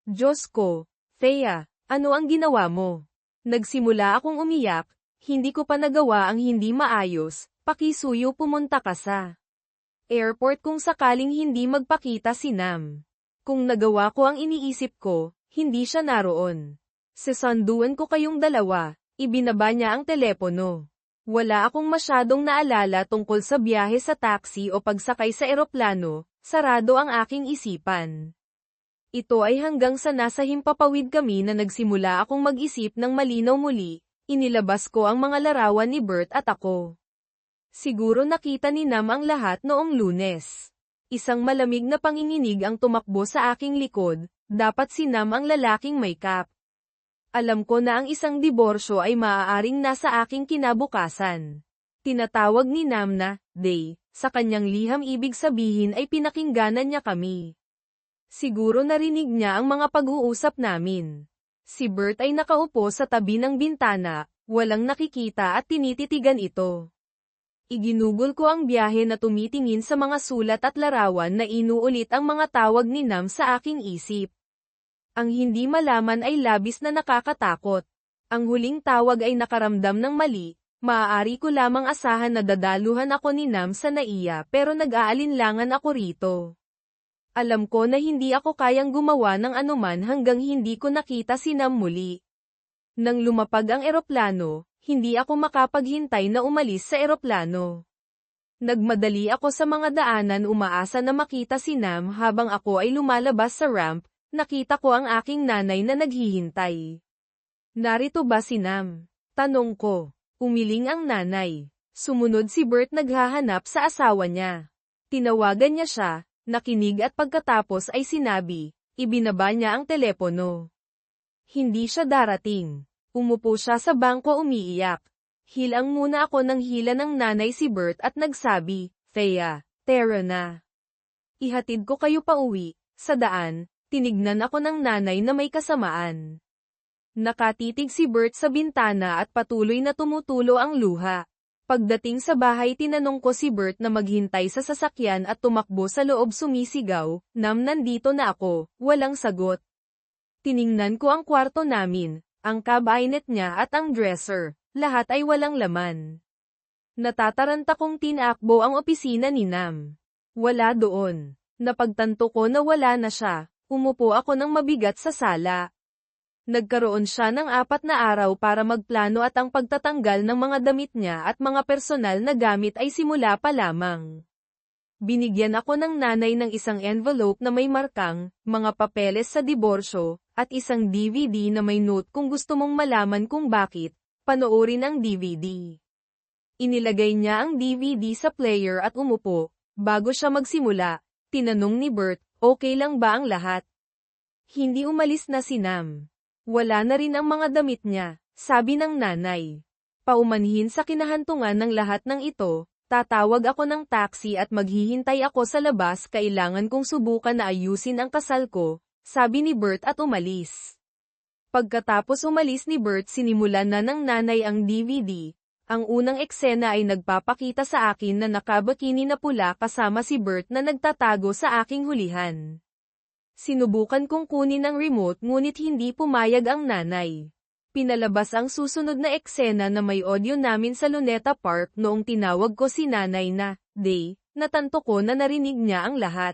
Diyos ko, Thea, ano ang ginawa mo? Nagsimula akong umiyak, hindi ko pa nagawa ang hindi maayos, pakisuyo pumunta ka sa airport kung sakaling hindi magpakita si Nam. Kung nagawa ko ang iniisip ko, hindi siya naroon. Sesunduan ko kayong dalawa, ibinaba niya ang telepono. Wala akong masyadong naalala tungkol sa biyahe sa taxi o pagsakay sa eroplano, sarado ang aking isipan. Ito ay hanggang sa nasa himpapawid kami na nagsimula akong mag-isip ng malinaw muli, inilabas ko ang mga larawan ni Bert at ako. Siguro nakita ni Nam ang lahat noong Lunes. Isang malamig na panginginig ang tumakbo sa aking likod, dapat si Nam ang lalaking may cap. Alam ko na ang isang diborsyo ay maaaring nasa aking kinabukasan. Tinatawag ni Nam na Day, sa kanyang liham ibig sabihin ay pinakingganan niya kami. Siguro narinig niya ang mga pag-uusap namin. Si Bert ay nakaupo sa tabi ng bintana, walang nakikita at tinititigan ito. Iginugol ko ang biyahe na tumitingin sa mga sulat at larawan na inuulit ang mga tawag ni Nam sa aking isip. Ang hindi malaman ay labis na nakakatakot. Ang huling tawag ay nakaramdam ng mali, maaari ko lamang asahan na dadaluhan ako ni Nam sa NAIA pero nag-aalinlangan ako rito. Alam ko na hindi ako kayang gumawa ng anuman hanggang hindi ko nakita si Nam muli. Nang lumapag ang eroplano, hindi ako makapaghintay na umalis sa eroplano. Nagmadali ako sa mga daanan umaasa na makita si Nam habang ako ay lumalabas sa ramp, nakita ko ang aking nanay na naghihintay. Narito ba si Nam? Tanong ko. Umiling ang nanay. Sumunod si Bert naghahanap sa asawa niya. Tinawagan niya siya, nakinig at pagkatapos ay sinabi, ibinaba niya ang telepono. Hindi siya darating. Umupo siya sa bangko umiiyak. Hilang muna ako ng hila ng nanay si Bert at nagsabi, Thea, tara na. Ihatid ko kayo pa uwi. Sa daan, tinignan ako ng nanay na may kasamaan. Nakatitig si Bert sa bintana at patuloy na tumutulo ang luha. Pagdating sa bahay tinanong ko si Bert na maghintay sa sasakyan at tumakbo sa loob sumisigaw, Nam nandito na ako, walang sagot. Tiningnan ko ang kwarto namin. Ang cabinet niya at ang dresser, lahat ay walang laman. Natataranta kong tinakbo ang opisina ni Nam. Wala doon. Napagtanto ko na wala na siya, umupo ako ng mabigat sa sala. Nagkaroon siya ng 4 na araw para magplano at ang pagtatanggal ng mga damit niya at mga personal na gamit ay simula pa lamang. Binigyan ako ng nanay ng isang envelope na may markang, mga papeles sa diborsyo, at isang DVD na may note kung gusto mong malaman kung bakit, panoorin ang DVD. Inilagay niya ang DVD sa player at umupo. Bago siya magsimula, tinanong ni Bert, okay lang ba ang lahat? Hindi umalis na si Nam. Wala na rin ang mga damit niya, sabi ng nanay. Paumanhin sa kinahantungan ng lahat ng ito, tatawag ako ng taxi at maghihintay ako sa labas, kailangan kong subukan na ayusin ang kasal ko, sabi ni Bert at umalis. Pagkatapos umalis ni Bert sinimulan na ng nanay ang DVD. Ang unang eksena ay nagpapakita sa akin na nakabakini na pula kasama si Bert na nagtatago sa aking hulihan. Sinubukan kong kunin ang remote ngunit hindi pumayag ang nanay. Pinalabas ang susunod na eksena na may audio namin sa Luneta Park noong tinawag ko si nanay na, Day, natanto ko na narinig niya ang lahat.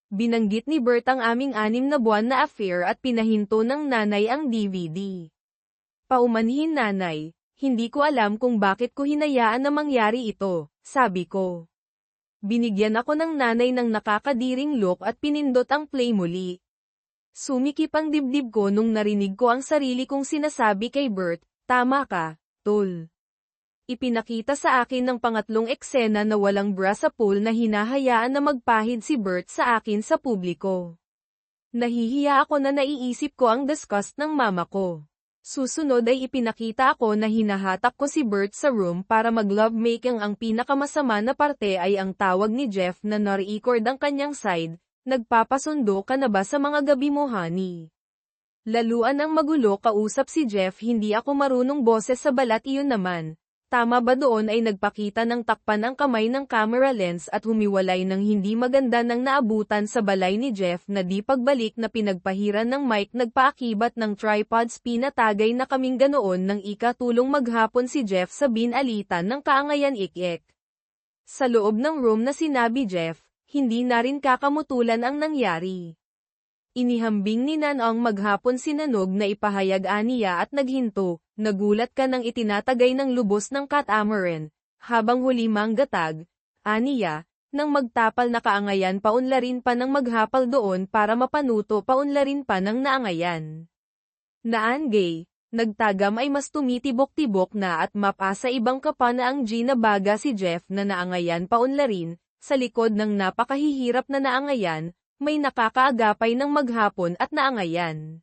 Binanggit ni Bert ang aming 6 na buwan na affair at pinahinto ng nanay ang DVD. Paumanhin nanay, hindi ko alam kung bakit ko hinayaan na mangyari ito, sabi ko. Binigyan ako ng nanay ng nakakadiring look at pinindot ang play muli. Sumikip ang dibdib ko nung narinig ko ang sarili kong sinasabi kay Bert, "Tama ka, tol." Ipinakita sa akin ng pangatlong eksena na walang bra sa pool na hinahayaan na magpahid si Bert sa akin sa publiko. Nahihiya ako na naiisip ko ang disgust ng mama ko. Susunod ay ipinakita ako na hinahatak ko si Bert sa room para mag-lovemaking. Ang pinakamasama na parte ay ang tawag ni Jeff na na-record ang kanyang side, "Nagpapasundo ka na ba sa mga gabi mo, honey?" Laluan ang magulo kausap si Jeff. Hindi ako marunong boses sa balat. Iyon naman. Tama ba doon ay nagpakita ng takpan ang kamay ng camera lens at humiwalay ng hindi maganda nang naabutan sa balay ni Jeff na di pagbalik na pinagpahiran ng mic. Nagpaakibat ng tripods. Pinatagay na kaming ganoon ng ikatulong maghapon si Jeff sa binalitan ng kaangayan ik-ik. Sa loob ng room na sinabi Jeff, hindi na rin kakamutulan ang nangyari. Inihambing ni Nanong maghapon sinanog na ipahayag aniya at naghinto. "Nagulat ka nang itinatagay ng lubos ng catamaran, habang huli manggatag, aniya, nang magtapal na kaangayan paunlarin pa ng maghapal doon para mapanuto paunlarin pa ng naangayan. Naangay, nagtagam ay mas tumitibok-tibok na at mapasa ibang kapa na ang Gina baga si Jeff na naangayan paunlarin, sa likod ng napakahihirap na naangayan, may nakakaagapay ng maghapon at naangayan.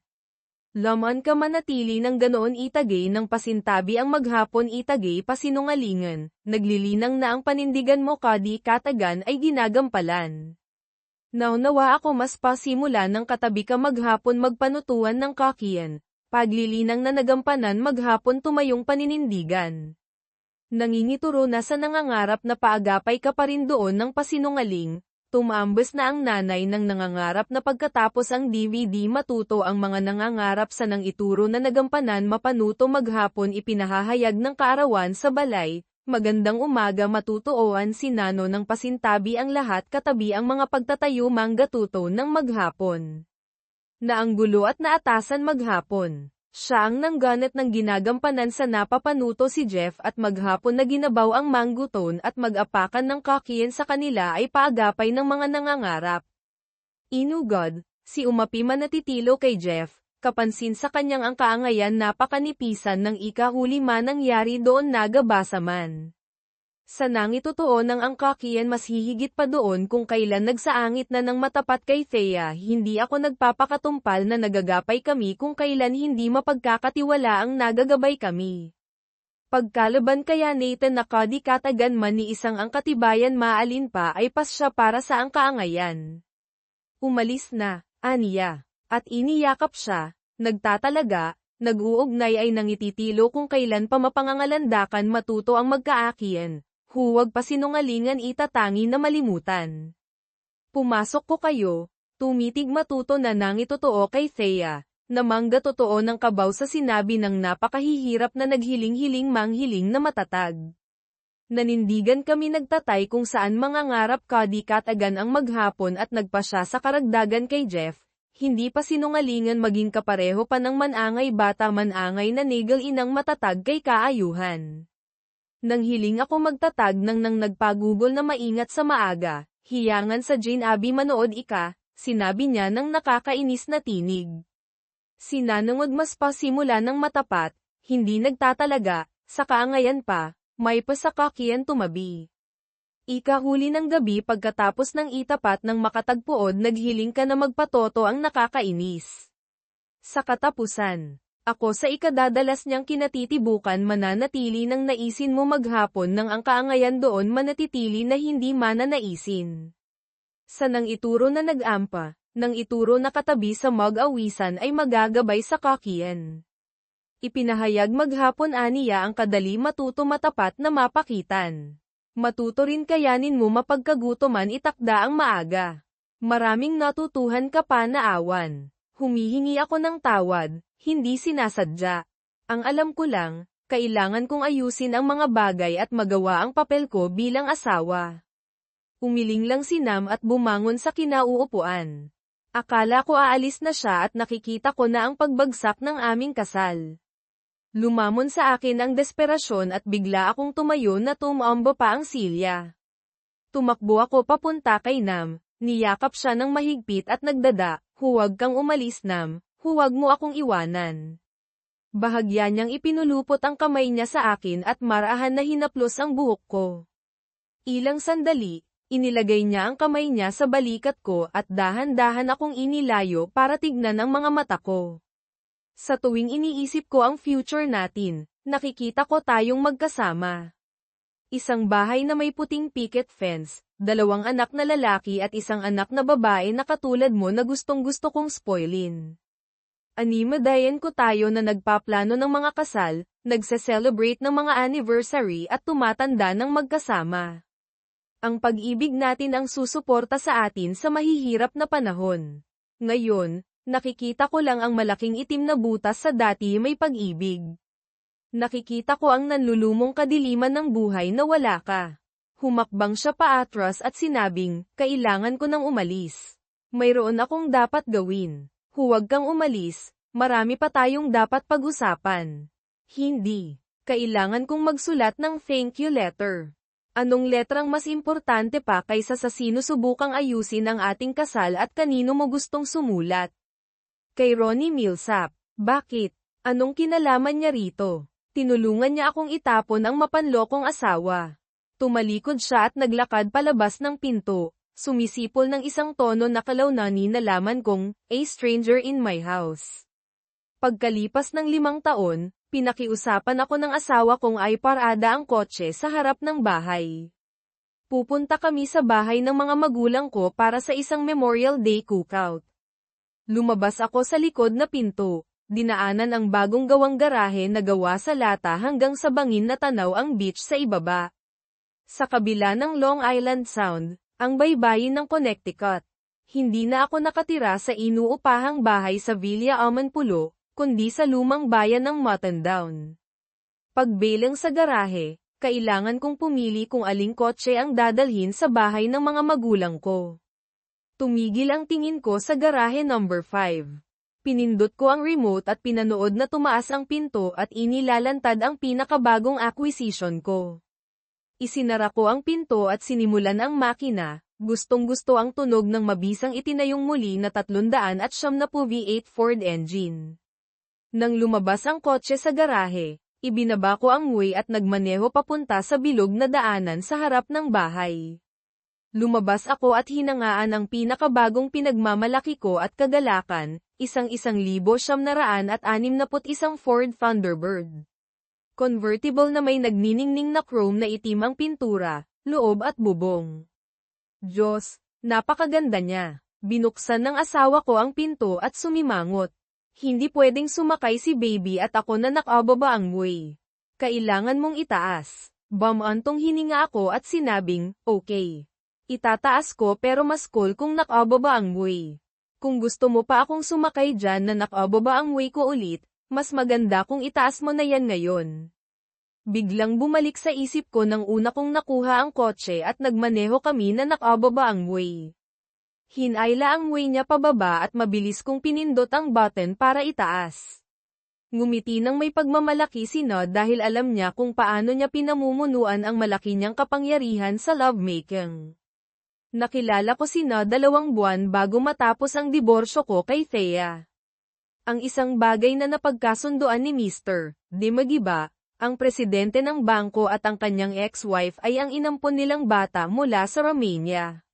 Laman ka manatili ng ganoon itagay ng pasintabi ang maghapon itagay pasinungalingan, naglilinang na ang panindigan mo kadi katagan ay ginagampalan. Naunawa ako mas pasimula ng katabi ka maghapon magpanutuan ng kakiyan, paglilinang na nagampanan maghapon tumayong paninindigan. Nangingituro na sa nangangarap na paagapay ka pa rin doon ng pasinungaling. Tumambas na ang nanay ng nangangarap na pagkatapos ang DVD matuto ang mga nangangarap sa nang ituro na nagampanan mapanuto maghapon. Ipinahahayag ng kaarawan sa balay, "Magandang umaga." Matutuoan si Nano ng pasintabi ang lahat katabi ang mga pagtatayo manggatuto ng maghapon. Naanggulo at naatasan maghapon. Siya ang nangganat ng ginagampanan sa napapanuto si Jeff at maghapon na ginabaw ang mangguton at mag-apakan ng kakiyan sa kanila ay paagapay ng mga nangangarap. Inugod, si Umapi manatitilo kay Jeff, kapansin sa kanyang ang kaangayan napakanipisan ng ikahuli manangyari doon nagabasa man. Sa nangitotoo ng ang kakiyan mas hihigit pa doon kung kailan nagsaangit na ng matapat kay Thea. Hindi ako nagpapakatumpal na nagagapay kami kung kailan hindi mapagkakatiwala ang nagagabay kami. Pagkalaban kaya Nathan na kadi katagan man ni isang ang katibayan maalin pa ay pas siya para sa ang kaangayan. Umalis na, aniya, at iniyakap siya, nagtatalaga, nag-uugnay ay nangititilo kung kailan pa mapangangalandakan matuto ang magkaakiyan. Huwag pa sinungalingan itatangi na malimutan. Pumasok ko kayo, tumitig matuto na nangitotoo kay Thea, namangga totoo ng kabaw sa sinabi ng napakahihirap na naghiling-hiling manghiling na matatag. Nanindigan kami nagtatay kung saan mangangarap kadi katagan ang maghapon at nagpa siya sa karagdagan kay Jeff, hindi pa sinungalingan maging kapareho pa ng manangay bata manangay na negal inang matatag kay kaayuhan. Nang hiling ako magtatag nang nagpagugol na maingat sa maaga, hiyangan sa Jane Abby manood ika, sinabi niya nang nakakainis na tinig. Sinanangod mas pasimula ng matapat, hindi nagtatalaga, sa kaangayan pa, may pasakakian tumabi. Ikahuli ng gabi pagkatapos ng itapat ng makatagpuod naghiling ka na magpatoto ang nakakainis. Sa katapusan, ako sa ikadadalas niyang kinatitibukan mananatili nang naisin mo maghapon nang ang kaangayan doon manatitili na hindi mananaisin. Sa nang ituro na nag-ampa, nang ituro na katabi sa mag-awisan ay magagabay sa kakiyan. Ipinahayag maghapon aniya ang kadali matuto matapat na mapakitan. Matuto rin kayanin mo mapagkagutoman itakda ang maaga. Maraming natutuhan ka pa na awan. Humihingi ako ng tawad. Hindi sinasadya. Ang alam ko lang, kailangan kong ayusin ang mga bagay at magawa ang papel ko bilang asawa. Umiling lang si Nam at bumangon sa kinauupuan. Akala ko aalis na siya at nakikita ko na ang pagbagsak ng aming kasal. Lumamon sa akin ang desperasyon at bigla akong tumayo na tumamba pa ang silya. Tumakbo ako papunta kay Nam, niyakap siya ng mahigpit at nagdada, Huwag kang umalis Nam, huwag mo akong iwanan. Bahagya niyang ipinulupot ang kamay niya sa akin at marahan na hinaplos ang buhok ko. Ilang sandali, inilagay niya ang kamay niya sa balikat ko at dahan-dahan akong inilayo para tignan ang mga mata ko. Sa tuwing iniisip ko ang future natin, nakikita ko tayong magkasama. Isang bahay na may puting picket fence, 2 anak na lalaki at isang anak na babae na katulad mo na gustong-gusto kong spoilin. Animadayan ko tayo na nagpaplano ng mga kasal, nagse-celebrate ng mga anniversary at tumatanda ng magkasama. Ang pag-ibig natin ang susuporta sa atin sa mahihirap na panahon. Ngayon, nakikita ko lang ang malaking itim na butas sa dati may pag-ibig. Nakikita ko ang nanlulumong kadiliman ng buhay na wala ka. Humakbang siya paatras at sinabing, kailangan ko nang umalis. Mayroon akong dapat gawin. Huwag kang umalis, marami pa tayong dapat pag-usapan. Hindi. Kailangan kong magsulat ng thank you letter. Anong letrang mas importante pa kaysa sa sinusubukang ayusin ang ating kasal at kanino mo gustong sumulat? Kay Ronnie Millsap. Bakit? Anong kinalaman niya rito? Tinulungan niya akong itapon ang mapanlokong asawa. Tumalikod siya at naglakad palabas ng pinto, sumisipol ng isang tono na kalawnani na laman kong, a stranger in my house. Pagkalipas ng 5 taon, pinakiusapan ako ng asawa kong ay parada ang kotse sa harap ng bahay. Pupunta kami sa bahay ng mga magulang ko para sa isang Memorial Day cookout. Lumabas ako sa likod na pinto, dinaanan ang bagong gawang garahe na gawa sa lata hanggang sa bangin na tanaw ang beach sa ibaba. Sa kabila ng Long Island Sound, ang baybayin ng Connecticut. Hindi na ako nakatira sa inuupahang bahay sa Villa Amanpulo, kundi sa lumang bayan ng Muttondown. Pagbilang sa garahe, kailangan kong pumili kung aling kotse ang dadalhin sa bahay ng mga magulang ko. Tumigil ang tingin ko sa garahe number 5. Pinindot ko ang remote at pinanood na tumaas ang pinto at inilalantad ang pinakabagong acquisition ko. Isinara ko ang pinto at sinimulan ang makina, gustong-gusto ang tunog ng mabisang itinayong muli na 300 at 90 V8 Ford engine. Nang lumabas ang kotse sa garahe, ibinaba ko ang way at nagmaneho papunta sa bilog na daanan sa harap ng bahay. Lumabas ako at hinangaan ang pinakabagong pinagmamalaki ko at kagalakan, 1,961 Ford Thunderbird. Convertible na may nagniningning na chrome na itim ang pintura, loob at bubong. Diyos, napakaganda niya. Binuksan ng asawa ko ang pinto at sumimangot. Hindi pwedeng sumakay si baby at ako na nakababa ang way. Kailangan mong itaas. Bumantong hininga ako at sinabing, okay. Itataas ko pero mas cool kung nakababa ang way. Kung gusto mo pa akong sumakay dyan na nakababa ang way ko ulit, mas maganda kung itaas mo na yan ngayon. Biglang bumalik sa isip ko nang una kong nakuha ang kotse at nagmaneho kami na nakababa ang way. Hinayla ang way niya pababa at mabilis kong pinindot ang button para itaas. Ngumiti ng may pagmamalaki si Nod dahil alam niya kung paano niya pinamumunuan ang malaki niyang kapangyarihan sa lovemaking. Nakilala ko si Nod 2 buwan bago matapos ang diborsyo ko kay Thea. Ang isang bagay na napagkasunduan ni Mr. Di Magiba, ang presidente ng bangko at ang kanyang ex-wife ay ang inampon nilang bata mula sa Romania.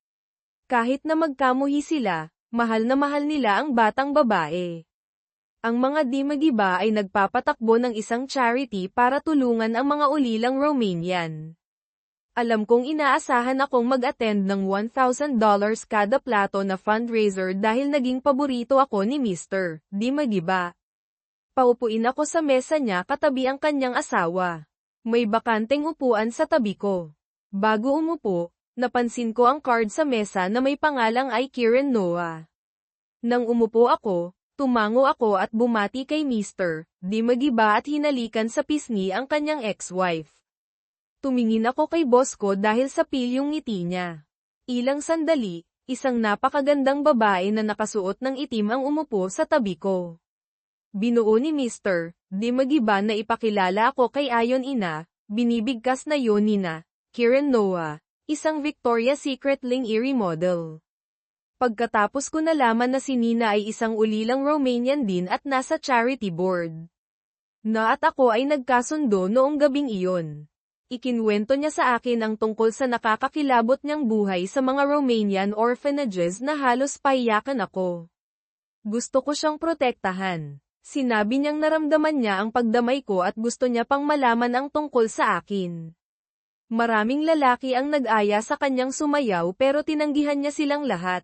Kahit na magkamuhi sila, mahal na mahal nila ang batang babae. Ang mga Di Magiba ay nagpapatakbo ng isang charity para tulungan ang mga ulilang Romanian. Alam kong inaasahan akong mag-attend ng $1,000 kada plato na fundraiser dahil naging paborito ako ni Mr. Di Magiba. Paupuin ako sa mesa niya katabi ang kanyang asawa. May bakanteng upuan sa tabi ko. Bago umupo, napansin ko ang card sa mesa na may pangalang ay Kieran Noah. Nang umupo ako, tumango ako at bumati kay Mr. Di Magiba at hinalikan sa pisngi ang kanyang ex-wife. Tumingin ako kay boss ko dahil sa pilyong ngiti niya. Ilang sandali, isang napakagandang babae na nakasuot ng itim ang umupo sa tabi ko. Binuo ni Mr. Di Magiba na ipakilala ako kay Ayon Ina, binibigkas na yun ni na, Kieran Noah, isang Victoria's Secret Ling Erie model. Pagkatapos ko nalaman na si Nina ay isang ulilang Romanian din at nasa charity board. Na at ako ay nagkasundo noong gabing iyon. Ikinwento niya sa akin ang tungkol sa nakakakilabot niyang buhay sa mga Romanian orphanages na halos pahiyakan ako. Gusto ko siyang protektahan. Sinabi niyang naramdaman niya ang pagdamay ko at gusto niya pang malaman ang tungkol sa akin. Maraming lalaki ang nag-aya sa kanyang sumayaw pero tinanggihan niya silang lahat.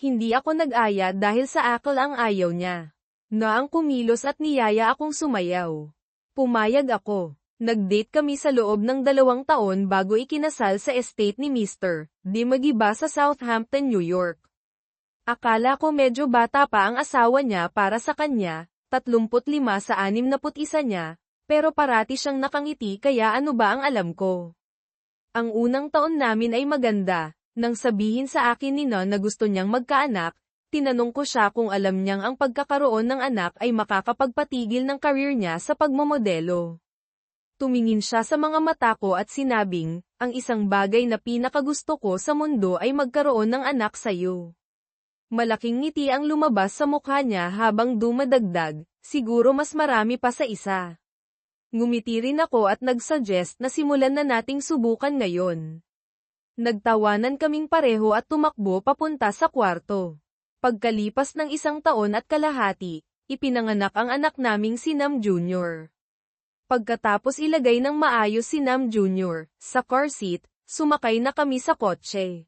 Hindi ako nag-aya dahil sa akal ang ayaw niya. Na ang kumilos at niyaya akong sumayaw. Pumayag ako. Nag-date kami sa loob ng 2 taon bago ikinasal sa estate ni Mr. Di Magiba sa Southampton, New York. Akala ko medyo bata pa ang asawa niya para sa kanya, 35 sa 61 niya, pero parati siyang nakangiti kaya ano ba ang alam ko. Ang unang taon namin ay maganda. Nang sabihin sa akin ni Non na gusto niyang magkaanak, tinanong ko siya kung alam niyang ang pagkakaroon ng anak ay makakapagpatigil ng career niya sa pagmomodelo. Tumingin siya sa mga mata ko at sinabing, ang isang bagay na pinakagusto ko sa mundo ay magkaroon ng anak sa'yo. Malaking ngiti ang lumabas sa mukha niya habang dumadagdag, siguro mas marami pa sa isa. Ngumiti rin ako at nag-suggest na simulan na nating subukan ngayon. Nagtawanan kaming pareho at tumakbo papunta sa kwarto. Pagkalipas ng 1 taon at kalahati, ipinanganak ang anak naming si Nam Jr. Pagkatapos ilagay ng maayos si Nam Jr. sa car seat, sumakay na kami sa kotse.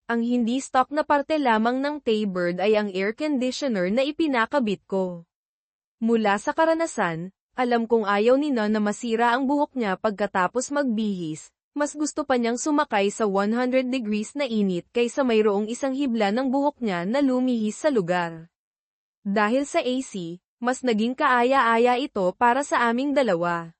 Ang hindi stock na parte lamang ng T-Bird ay ang air conditioner na ipinakabit ko. Mula sa karanasan, alam kong ayaw ni Non na masira ang buhok niya pagkatapos magbihis. Mas gusto pa niyang sumakay sa 100 degrees na init kaysa mayroong isang hibla ng buhok niya na lumihis sa lugar. Dahil sa AC, mas naging kaaya-aya ito para sa aming dalawa.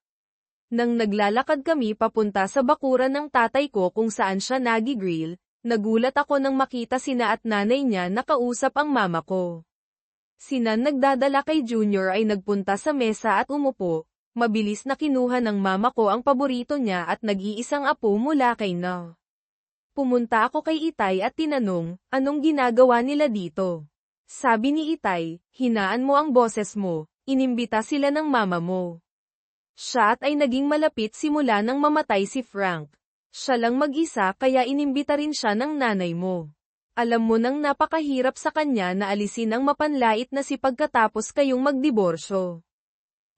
Nang naglalakad kami papunta sa bakuran ng tatay ko kung saan siya nagi-grill, nagulat ako nang makita sina at nanay niya na kausap ang mama ko. Sina nagdadala kay Junior ay nagpunta sa mesa at umupo. Mabilis na kinuha ng mama ko ang paborito niya at nag-iisang apo mula kay Na. Pumunta ako kay Itay at tinanong, anong ginagawa nila dito? Sabi ni Itay, hinaan mo ang boses mo, inimbita sila ng mama mo. Siya at ay naging malapit simula nang mamatay si Frank. Siya lang mag-isa kaya inimbita rin siya ng nanay mo. Alam mo nang napakahirap sa kanya na alisin ang mapanlait na si pagkatapos kayong magdiborsyo.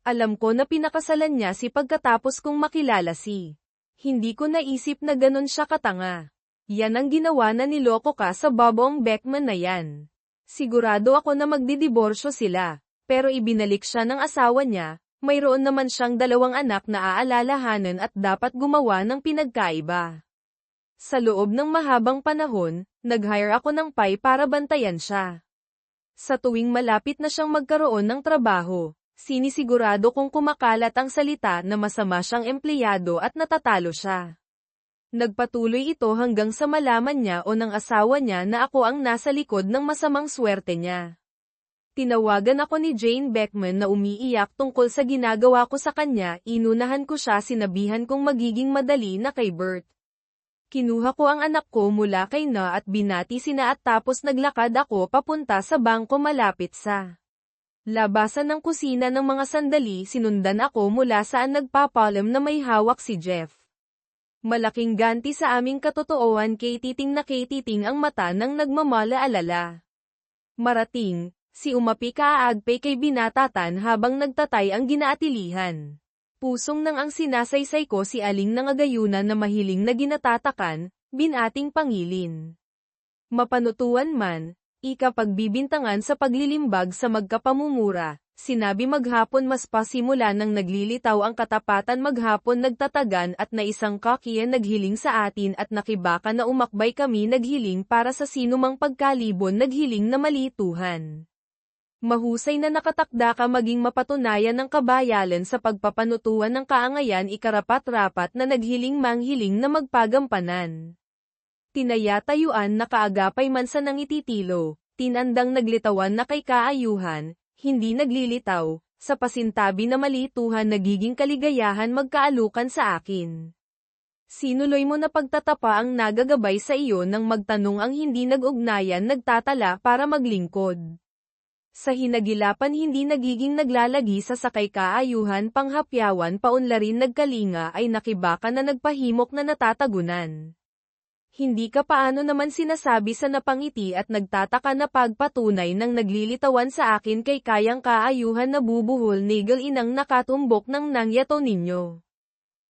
Alam ko na pinakasalan niya si pagkatapos kong makilala si. Hindi ko naisip na ganun siya katanga. Yan ang ginawa na niloko ka sa Bobong Beckman na yan. Sigurado ako na magdidiborsyo sila, pero ibinalik siya ng asawa niya, mayroon naman siyang 2 anak na aalalahanan at dapat gumawa ng pinagkaiba. Sa loob ng mahabang panahon, nag-hire ako ng pay para bantayan siya. Sa tuwing malapit na siyang magkaroon ng trabaho, sinisigurado kong kumakalat ang salita na masama siyang empleyado at natatalo siya. Nagpatuloy ito hanggang sa malaman niya o ng asawa niya na ako ang nasa likod ng masamang swerte niya. Tinawagan ako ni Jane Beckman na umiiyak tungkol sa ginagawa ko sa kanya, inunahan ko siya sinabihan kong magiging madali na kay Bert. Kinuha ko ang anak ko mula kay Na at binati sina at tapos naglakad ako papunta sa bangko malapit sa labasan ng kusina ng mga sandali sinundan ako mula saan nagpapalam na may hawak si Jeff. Malaking ganti sa aming katotoohan kay titing na kay titing ang mata ng nagmamala-alala. Marating, si Umapi kaaagpay kay binatatan habang nagtatay ang ginaatilihan. Pusong nang ang sinasaysay ko si Aling nangagayunan na mahiling na ginatatakan, binating pangilin. Mapanutuan man, ikapagbibintangan sa paglilimbag sa magkapamumura, sinabi maghapon mas pasimula nang naglilitaw ang katapatan maghapon nagtatagan at na isang kakiyan naghiling sa atin at nakibaka na umakbay kami naghiling para sa sinumang pagkalibon naghiling na malituhan. Mahusay na nakatakda ka maging mapatunayan ng kabayalan sa pagpapanutuan ng kaangayan ikarapat-rapat na naghiling manghiling na magpagampanan. Tinayatayuan na kaagapay man sa nangititilo, tinandang naglitawan na kay kaayuhan, hindi naglilitaw, sa pasintabi na malituhan nagiging kaligayahan magkaalukan sa akin. Sinuloy mo na pagtatapa ang nagagabay sa iyo nang magtanong ang hindi nag-ugnayan nagtatala para maglingkod. Sa hinagilapan hindi nagiging naglalagi sa sakay kaayuhan panghapyawan paunlarin nagkalinga ay nakibaka na nagpahimok na natatagunan. Hindi ka paano naman sinasabi sa napangiti at nagtataka na pagpatunay ng naglilitawan sa akin kay kayang kaayuhan na bubuhol nigel inang nakatumbok ng nangyato ninyo.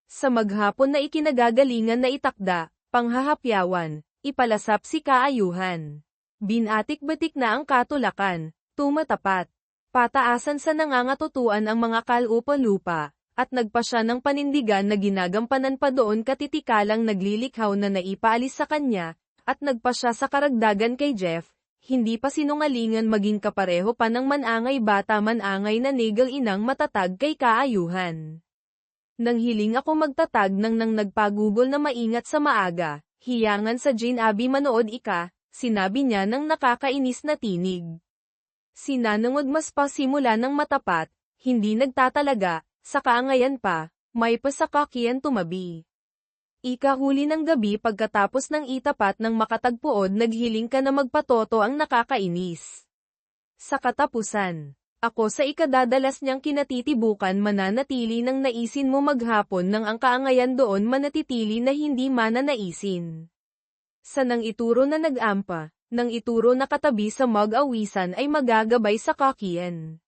Sa maghapon na ikinagagalingan na itakda, panghahapyawan, ipalasap si kaayuhan. Binatik-batik na ang katulakan, tumatapat. Pataasan sa nangangatutuan ang mga kalupa-lupa, at nagpa siya ng panindigan na ginagampanan pa doon katitikalang naglilikhaw na naipaalis sa kanya, at nagpa siya sa karagdagan kay Jeff, hindi pa sinungalingan maging kapareho pa ng manangay bata manangay na nigel inang matatag kay kaayuhan. Nang hiling ako magtatag nang nagpagugol na maingat sa maaga, hiyangan sa Jane Abby manood ika, sinabi niya nang nakakainis na tinig. Sinanangod mas pa simula ng matapat, hindi nagtatalaga, sa kaangayan pa, may pasakakian tumabi. Ikahuli ng gabi pagkatapos ng itapat ng makatagpuod naghiling ka na magpatoto ang nakakainis. Sa katapusan, ako sa ikadadalas niyang kinatitibukan mananatili nang naisin mo maghapon nang ang kaangayan doon manatitili na hindi mananaisin. Sa nang ituro na nag-ampa, nang ituro na katabi sa mag-awisan ay magagabay sa kakian.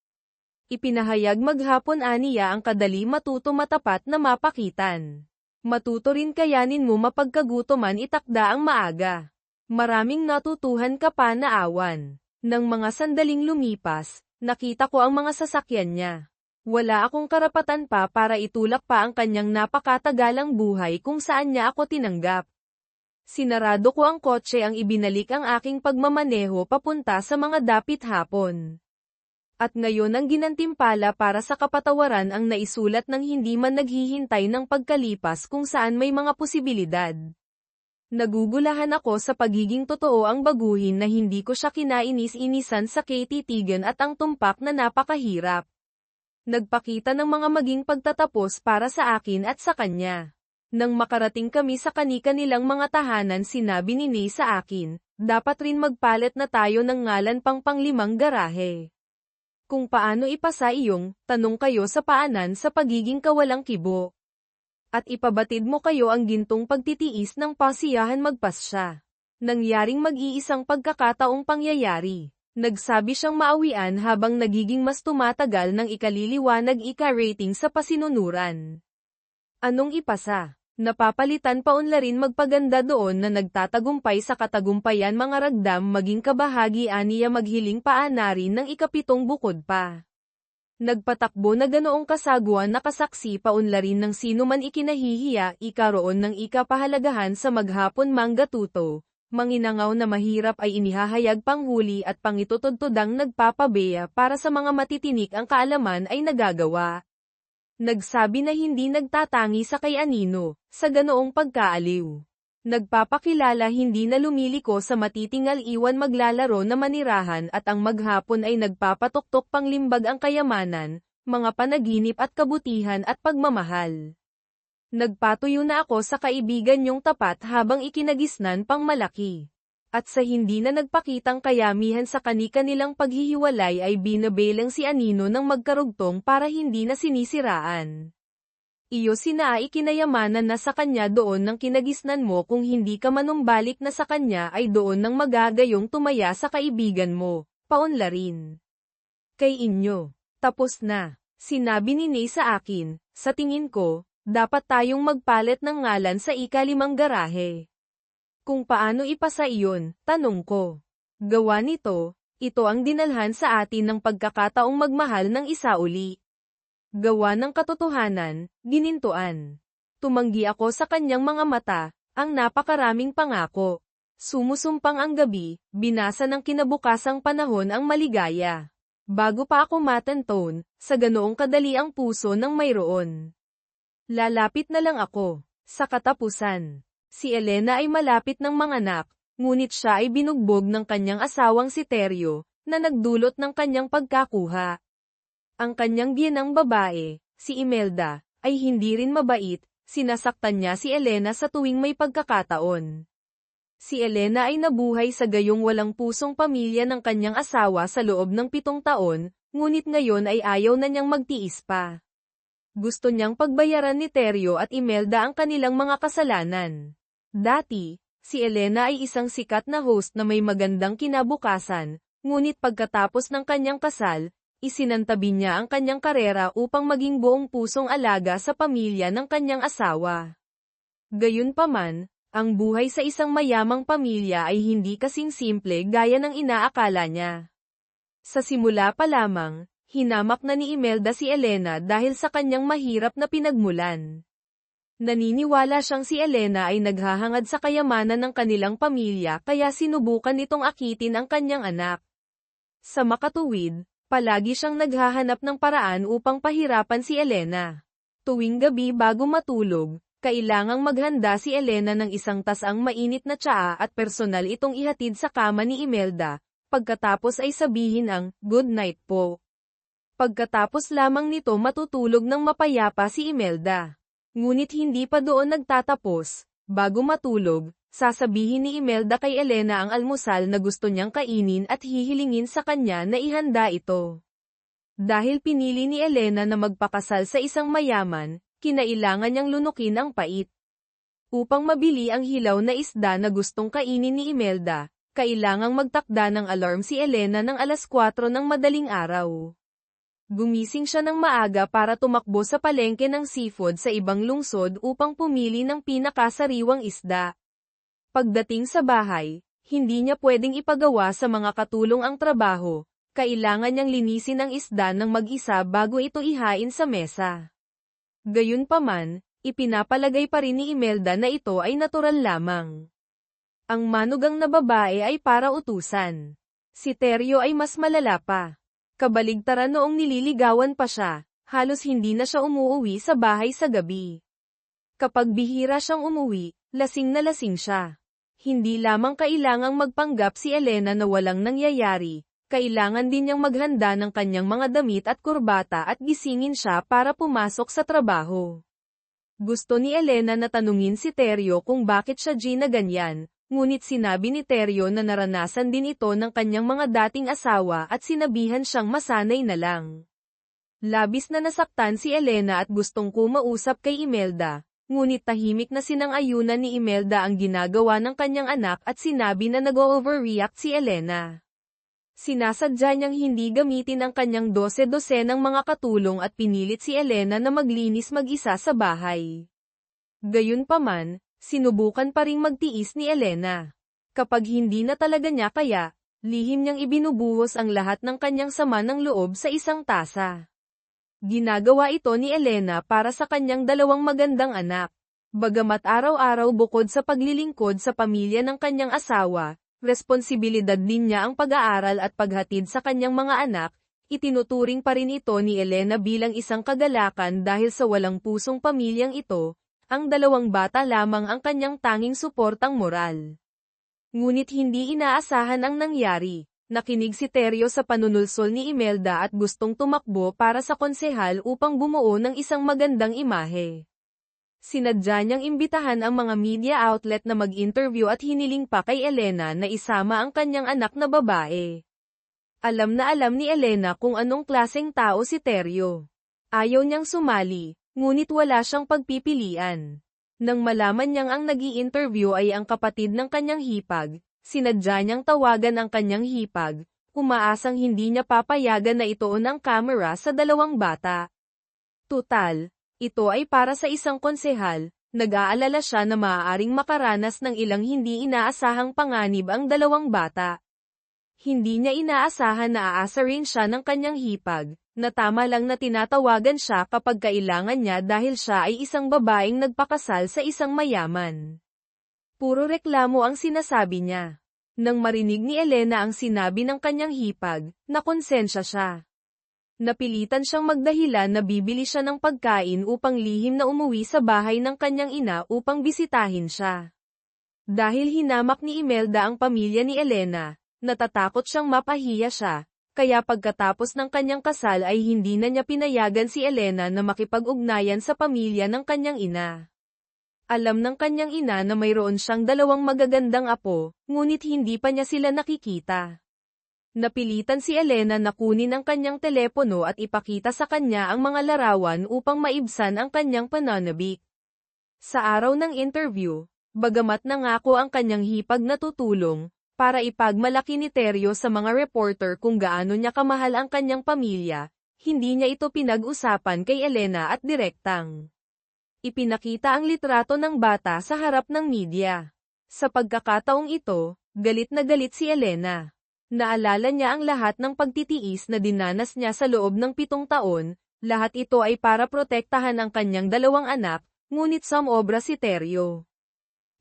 Ipinahayag maghapon aniya ang kadali matuto matapat na mapakitan. Matuto rin kayanin mo mapagkagutoman itakda ang maaga. Maraming natutuhan ka pa na awan. Nang mga sandaling lumipas, nakita ko ang mga sasakyan niya. Wala akong karapatan pa para itulak pa ang kanyang napakatagalang buhay kung saan niya ako tinanggap. Sinarado ko ang kotse ang ibinalik ang aking pagmamaneho papunta sa mga dapit hapon. At ngayon ang ginantimpala para sa kapatawaran ang naisulat ng hindi man naghihintay ng pagkalipas kung saan may mga posibilidad. Nagugulahan ako sa pagiging totoo ang baguhin na hindi ko siya kinainis-inisan sa kititigan at ang tumpak na napakahirap. Nagpakita ng mga maging pagtatapos para sa akin at sa kanya. Nang makarating kami sa kani-kanilang mga tahanan sinabi ni Nay sa akin, dapat rin magpalit na tayo ng ngalan pang panglimang garahe. Kung paano ipasa iyong, tanong kayo sa paanan sa pagiging kawalang kibo. At ipabatid mo kayo ang gintong pagtitiis ng pasiyahan magpasya. Nangyaring mag-iisang pagkakataong pangyayari. Nagsabi siyang maawian habang nagiging mas tumatagal ng ikaliliwanag ika-rating sa pasinunuran. Anong ipasa? Napapalitan paunlarin magpaganda doon na nagtatagumpay sa katagumpayan mga ragdam maging kabahagi aniya maghiling paanarin ng ikapitong bukod pa. Nagpatakbo na ganoong kasaguan na kasaksi paunlarin ng sino man ikinahihiya ikaroon ng ikapahalagahan sa maghapon manggatuto, manginangaw na mahirap ay inihahayag panghuli at pangitutudtudang nagpapabeya para sa mga matitinik ang kaalaman ay nagagawa. Nagsabi na hindi nagtatangi sa kay anino, sa ganoong pagkaaliw. Nagpapakilala hindi na lumiliko sa matitingal iwan maglalaro na manirahan at ang maghapon ay nagpapatuktok panglimbag ang kayamanan, mga panaginip at kabutihan at pagmamahal. Nagpatuyo na ako sa kaibigan niyong tapat habang ikinagisnan pang malaki. At sa hindi na nagpakitang kayamihan sa kani-kanilang paghihiwalay ay binabelang si Anino ng magkarugtong para hindi na sinisiraan. Iyo sina ikinayamanan na sa kanya doon ng kinagisnan mo kung hindi ka manumbalik na sa kanya ay doon ng magagayong tumaya sa kaibigan mo, paunlarin. Kay inyo, tapos na, sinabi ni Nay sa akin, sa tingin ko, dapat tayong magpalit ng ngalan sa ikalimang garahe. Kung paano ipasa iyon, tanong ko. Gawa nito, ito ang dinalhan sa atin ng pagkakataong magmahal ng isa uli. Gawa ng katotohanan, ginintuan. Tumanggi ako sa kanyang mga mata, ang napakaraming pangako. Sumusumpang ang gabi, binasa ng kinabukasang panahon ang maligaya. Bago pa ako matantone, sa ganoong kadali ang puso ng mayroon. Lalapit na lang ako. Sa katapusan, si Elena ay malapit ng manganak, ngunit siya ay binugbog ng kanyang asawang si Teryo, na nagdulot ng kanyang pagkakuha. Ang kanyang biyenang babae, si Imelda, ay hindi rin mabait, sinasaktan niya si Elena sa tuwing may pagkakataon. Si Elena ay nabuhay sa gayong walang pusong pamilya ng kanyang asawa sa loob ng 7 taon, ngunit ngayon ay ayaw na niyang magtiis pa. Gusto niyang pagbayaran ni Teryo at Imelda ang kanilang mga kasalanan. Dati, si Elena ay isang sikat na host na may magandang kinabukasan, ngunit pagkatapos ng kanyang kasal, isinantabi niya ang kanyang karera upang maging buong pusong alaga sa pamilya ng kanyang asawa. Gayunpaman, ang buhay sa isang mayamang pamilya ay hindi kasing simple gaya ng inaakala niya. Sa simula pa lamang, hinamak na ni Imelda si Elena dahil sa kanyang mahirap na pinagmulan. Naniniwala siyang si Elena ay naghahangad sa kayamanan ng kanilang pamilya kaya sinubukan nitong akitin ang kanyang anak. Sa makatuwid, palagi siyang naghahanap ng paraan upang pahirapan si Elena. Tuwing gabi bago matulog, kailangang maghanda si Elena ng isang tasang mainit na tsaa at personal itong ihatid sa kama ni Imelda, pagkatapos ay sabihin ang, "Good night po." Pagkatapos lamang nito matutulog ng mapayapa si Imelda. Ngunit hindi pa doon nagtatapos, bago matulog, sasabihin ni Imelda kay Elena ang almusal na gusto niyang kainin at hihilingin sa kanya na ihanda ito. Dahil pinili ni Elena na magpakasal sa isang mayaman, kinailangan niyang lunukin ang pait. Upang mabili ang hilaw na isda na gustong kainin ni Imelda, kailangang magtakda ng alarm si Elena ng 4:00 ng madaling araw. Gumising siya ng maaga para tumakbo sa palengke ng seafood sa ibang lungsod upang pumili ng pinakasariwang isda. Pagdating sa bahay, hindi niya pwedeng ipagawa sa mga katulong ang trabaho, kailangan niyang linisin ang isda ng mag-isa bago ito ihain sa mesa. Gayunpaman, ipinapalagay pa rin ni Imelda na ito ay natural lamang. Ang manugang na babae ay para utusan. Si Teryo ay mas malala pa. Kabaligtaran noong nililigawan pa siya, halos hindi na siya umuuwi sa bahay sa gabi. Kapag bihira siyang umuwi, lasing na lasing siya. Hindi lamang kailangang magpanggap si Elena na walang nangyayari, kailangan din niyang maghanda ng kanyang mga damit at kurbata at gisingin siya para pumasok sa trabaho. Gusto ni Elena na tanungin si Teryo kung bakit siya na ganyan, ngunit sinabi ni Teryo na naranasan din ito ng kanyang mga dating asawa at sinabihan siyang masanay na lang. Labis na nasaktan si Elena at gustong kumausap kay Imelda, ngunit tahimik na sinang-ayunan ni Imelda ang ginagawa ng kanyang anak at sinabi na nag-overreact si Elena. Sinasadya niyang hindi gamitin ang kanyang 12-dosenang mga katulong at pinilit si Elena na maglinis mag-isa sa bahay. Gayunpaman, sinubukan pa ring magtiis ni Elena. Kapag hindi na talaga niya kaya, lihim niyang ibinubuhos ang lahat ng kanyang sama ng loob sa isang tasa. Ginagawa ito ni Elena para sa kanyang 2 magandang anak. Bagamat araw-araw bukod sa paglilingkod sa pamilya ng kanyang asawa, responsibilidad din niya ang pag-aaral at paghatid sa kanyang mga anak, itinuturing pa rin ito ni Elena bilang isang kagalakan dahil sa walang pusong pamilyang ito, ang 2 bata lamang ang kanyang tanging suportang moral. Ngunit hindi inaasahan ang nangyari. Nakinig si Teryo sa panunulsol ni Imelda at gustong tumakbo para sa konsehal upang bumuo ng isang magandang imahe. Sinadya niyang imbitahan ang mga media outlet na mag-interview at hiniling pa kay Elena na isama ang kanyang anak na babae. Alam na alam ni Elena kung anong klaseng tao si Teryo. Ayaw niyang sumali, ngunit wala siyang pagpipilian. Nang malaman niyang ang nag-i-interview ay ang kapatid ng kanyang hipag, sinadya niyang tawagan ang kanyang hipag, umaasang hindi niya papayagan na ituon ang kamera sa 2 bata. Tutal, ito ay para sa isang konsehal, nag-aalala siya na maaaring makaranas ng ilang hindi inaasahang panganib ang 2 bata. Hindi niya inaasahan na aasa rin siya ng kanyang hipag, na tama lang na tinatawagan siya kapag kailangan niya dahil siya ay isang babaeng nagpakasal sa isang mayaman. Puro reklamo ang sinasabi niya. Nang marinig ni Elena ang sinabi ng kanyang hipag, nakonsensya siya. Napilitan siyang magdahilan na bibili siya ng pagkain upang lihim na umuwi sa bahay ng kanyang ina upang bisitahin siya. Dahil hinamak ni Imelda ang pamilya ni Elena, natatakot siyang mapahiya siya, kaya pagkatapos ng kanyang kasal ay hindi na niya pinayagan si Elena na makipag-ugnayan sa pamilya ng kanyang ina. Alam ng kanyang ina na mayroon siyang 2 magagandang apo, ngunit hindi pa niya sila nakikita. Napilitan si Elena na kunin ang kanyang telepono at ipakita sa kanya ang mga larawan upang maibsan ang kanyang pananabik. Sa araw ng interview, bagamat nangako ang kanyang hipag na tutulong, para ipagmalaki ni Teryo sa mga reporter kung gaano niya kamahal ang kanyang pamilya, hindi niya ito pinag-usapan kay Elena at direktang ipinakita ang litrato ng bata sa harap ng media. Sa pagkakataong ito, galit na galit si Elena. Naalala niya ang lahat ng pagtitiis na dinanas niya sa loob ng 7 taon, lahat ito ay para protektahan ang kanyang 2 anak, ngunit sumobra si Teryo.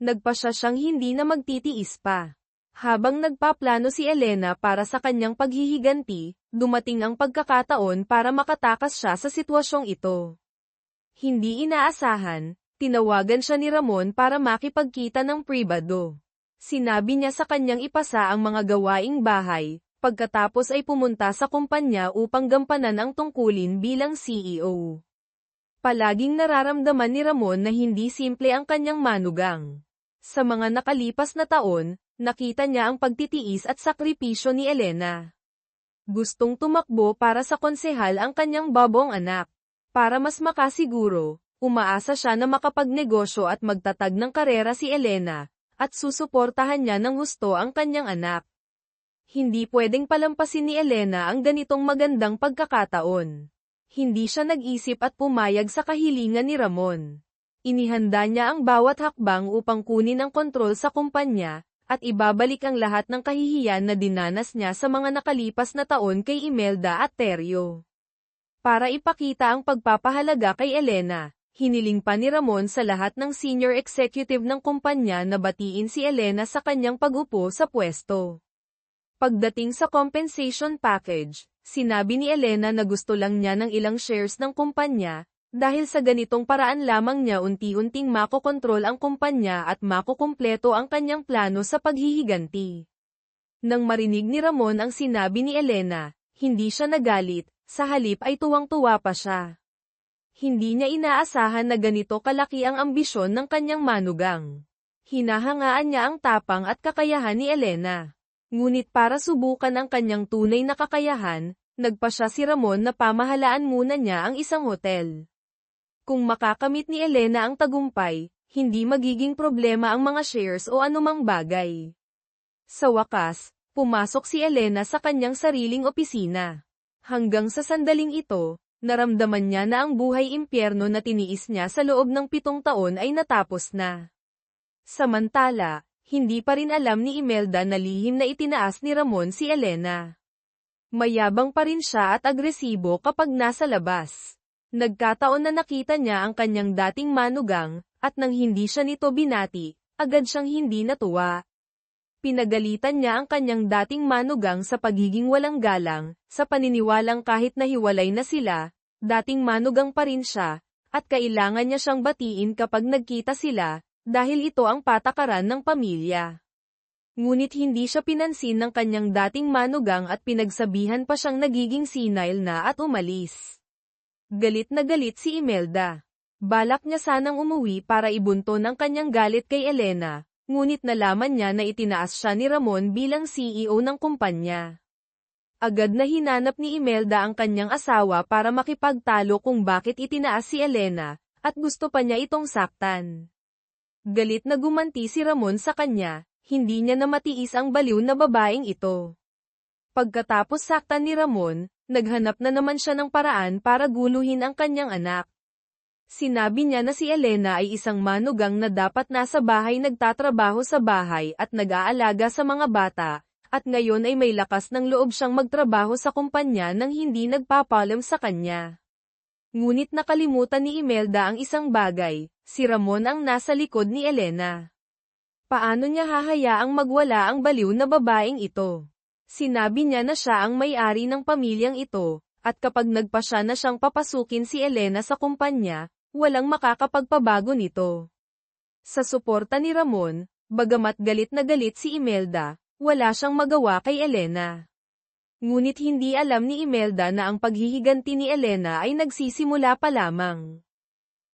Nagpasya siyang hindi na magtitiis pa. Habang nagpaplano si Elena para sa kanyang paghihiganti, dumating ang pagkakataon para makatakas siya sa sitwasyong ito. Hindi inaasahan, tinawagan siya ni Ramon para makipagkita ng pribado. Sinabi niya sa kanyang ipasa ang mga gawaing bahay, pagkatapos ay pumunta sa kumpanya upang gampanan ang tungkulin bilang CEO. Palaging nararamdaman ni Ramon na hindi simple ang kanyang manugang. Sa mga nakalipas na taon, nakita niya ang pagtitiis at sakripisyo ni Elena. Gustong tumakbo para sa konsehal ang kanyang babong anak. Para mas makasiguro, umaasa siya na makapagnegosyo at magtatag ng karera si Elena, at susuportahan niya ng husto ang kanyang anak. Hindi pwedeng palampasin ni Elena ang ganitong magandang pagkakataon. Hindi siya nag-isip at pumayag sa kahilingan ni Ramon. Inihanda niya ang bawat hakbang upang kunin ang kontrol sa kumpanya, at ibabalik ang lahat ng kahihiyan na dinanas niya sa mga nakalipas na taon kay Imelda at Teryo. Para ipakita ang pagpapahalaga kay Elena, hiniling pa ni Ramon sa lahat ng senior executive ng kumpanya na batiin si Elena sa kanyang pag-upo sa pwesto. Pagdating sa compensation package, sinabi ni Elena na gusto lang niya ng ilang shares ng kumpanya, dahil sa ganitong paraan lamang niya unti-unting makokontrol ang kumpanya at makukumpleto ang kanyang plano sa paghihiganti. Nang marinig ni Ramon ang sinabi ni Elena, hindi siya nagalit. Sa halip ay tuwang-tuwa pa siya. Hindi niya inaasahan na ganito kalaki ang ambisyon ng kanyang manugang. Hinahangaan niya ang tapang at kakayahan ni Elena. Ngunit para subukan ang kanyang tunay na kakayahan, nagpasya si Ramon na pamahalaan muna niya ang isang hotel. Kung makakamit ni Elena ang tagumpay, hindi magiging problema ang mga shares o anumang bagay. Sa wakas, pumasok si Elena sa kanyang sariling opisina. Hanggang sa sandaling ito, naramdaman niya na ang buhay impyerno na tiniis niya sa loob ng 7 taon ay natapos na. Samantala, hindi pa rin alam ni Imelda na lihim na itinaas ni Ramon si Elena. Mayabang pa rin siya at agresibo kapag nasa labas. Nagkataon na nakita niya ang kanyang dating manugang, at nang hindi siya nito binati, agad siyang hindi natuwa. Pinagalitan niya ang kanyang dating manugang sa pagiging walang galang, sa paniniwalang kahit nahiwalay na sila, dating manugang pa rin siya, at kailangan niya siyang batiin kapag nagkita sila, dahil ito ang patakaran ng pamilya. Ngunit hindi siya pinansin ng kanyang dating manugang at pinagsabihan pa siyang nagiging senile na at umalis. Galit na galit si Imelda. Balak niya sanang umuwi para ibunton ang kanyang galit kay Elena. Ngunit nalaman niya na itinaas siya ni Ramon bilang CEO ng kumpanya. Agad na hinanap ni Imelda ang kanyang asawa para makipagtalo kung bakit itinaas si Elena, at gusto pa niya itong saktan. Galit na gumanti si Ramon sa kanya, hindi niya na matiis ang baliw na babaeng ito. Pagkatapos saktan ni Ramon, naghanap na naman siya ng paraan para guluhin ang kanyang anak. Sinabi niya na si Elena ay isang manugang na dapat nasa bahay nagtatrabaho sa bahay at nag-aalaga sa mga bata, at ngayon ay may lakas ng loob siyang magtrabaho sa kumpanya nang hindi nagpapalam sa kanya. Ngunit nakalimutan ni Imelda ang isang bagay, si Ramon ang nasa likod ni Elena. Paano niya hahayaang magwala ang baliw na babaeng ito? Sinabi niya na siya ang may-ari ng pamilyang ito, at kapag nagpa siya na siyang papasukin si Elena sa kumpanya, walang makakapagpabago nito. Sa suporta ni Ramon, bagamat galit na galit si Imelda, wala siyang magawa kay Elena. Ngunit hindi alam ni Imelda na ang paghihiganti ni Elena ay nagsisimula pa lamang.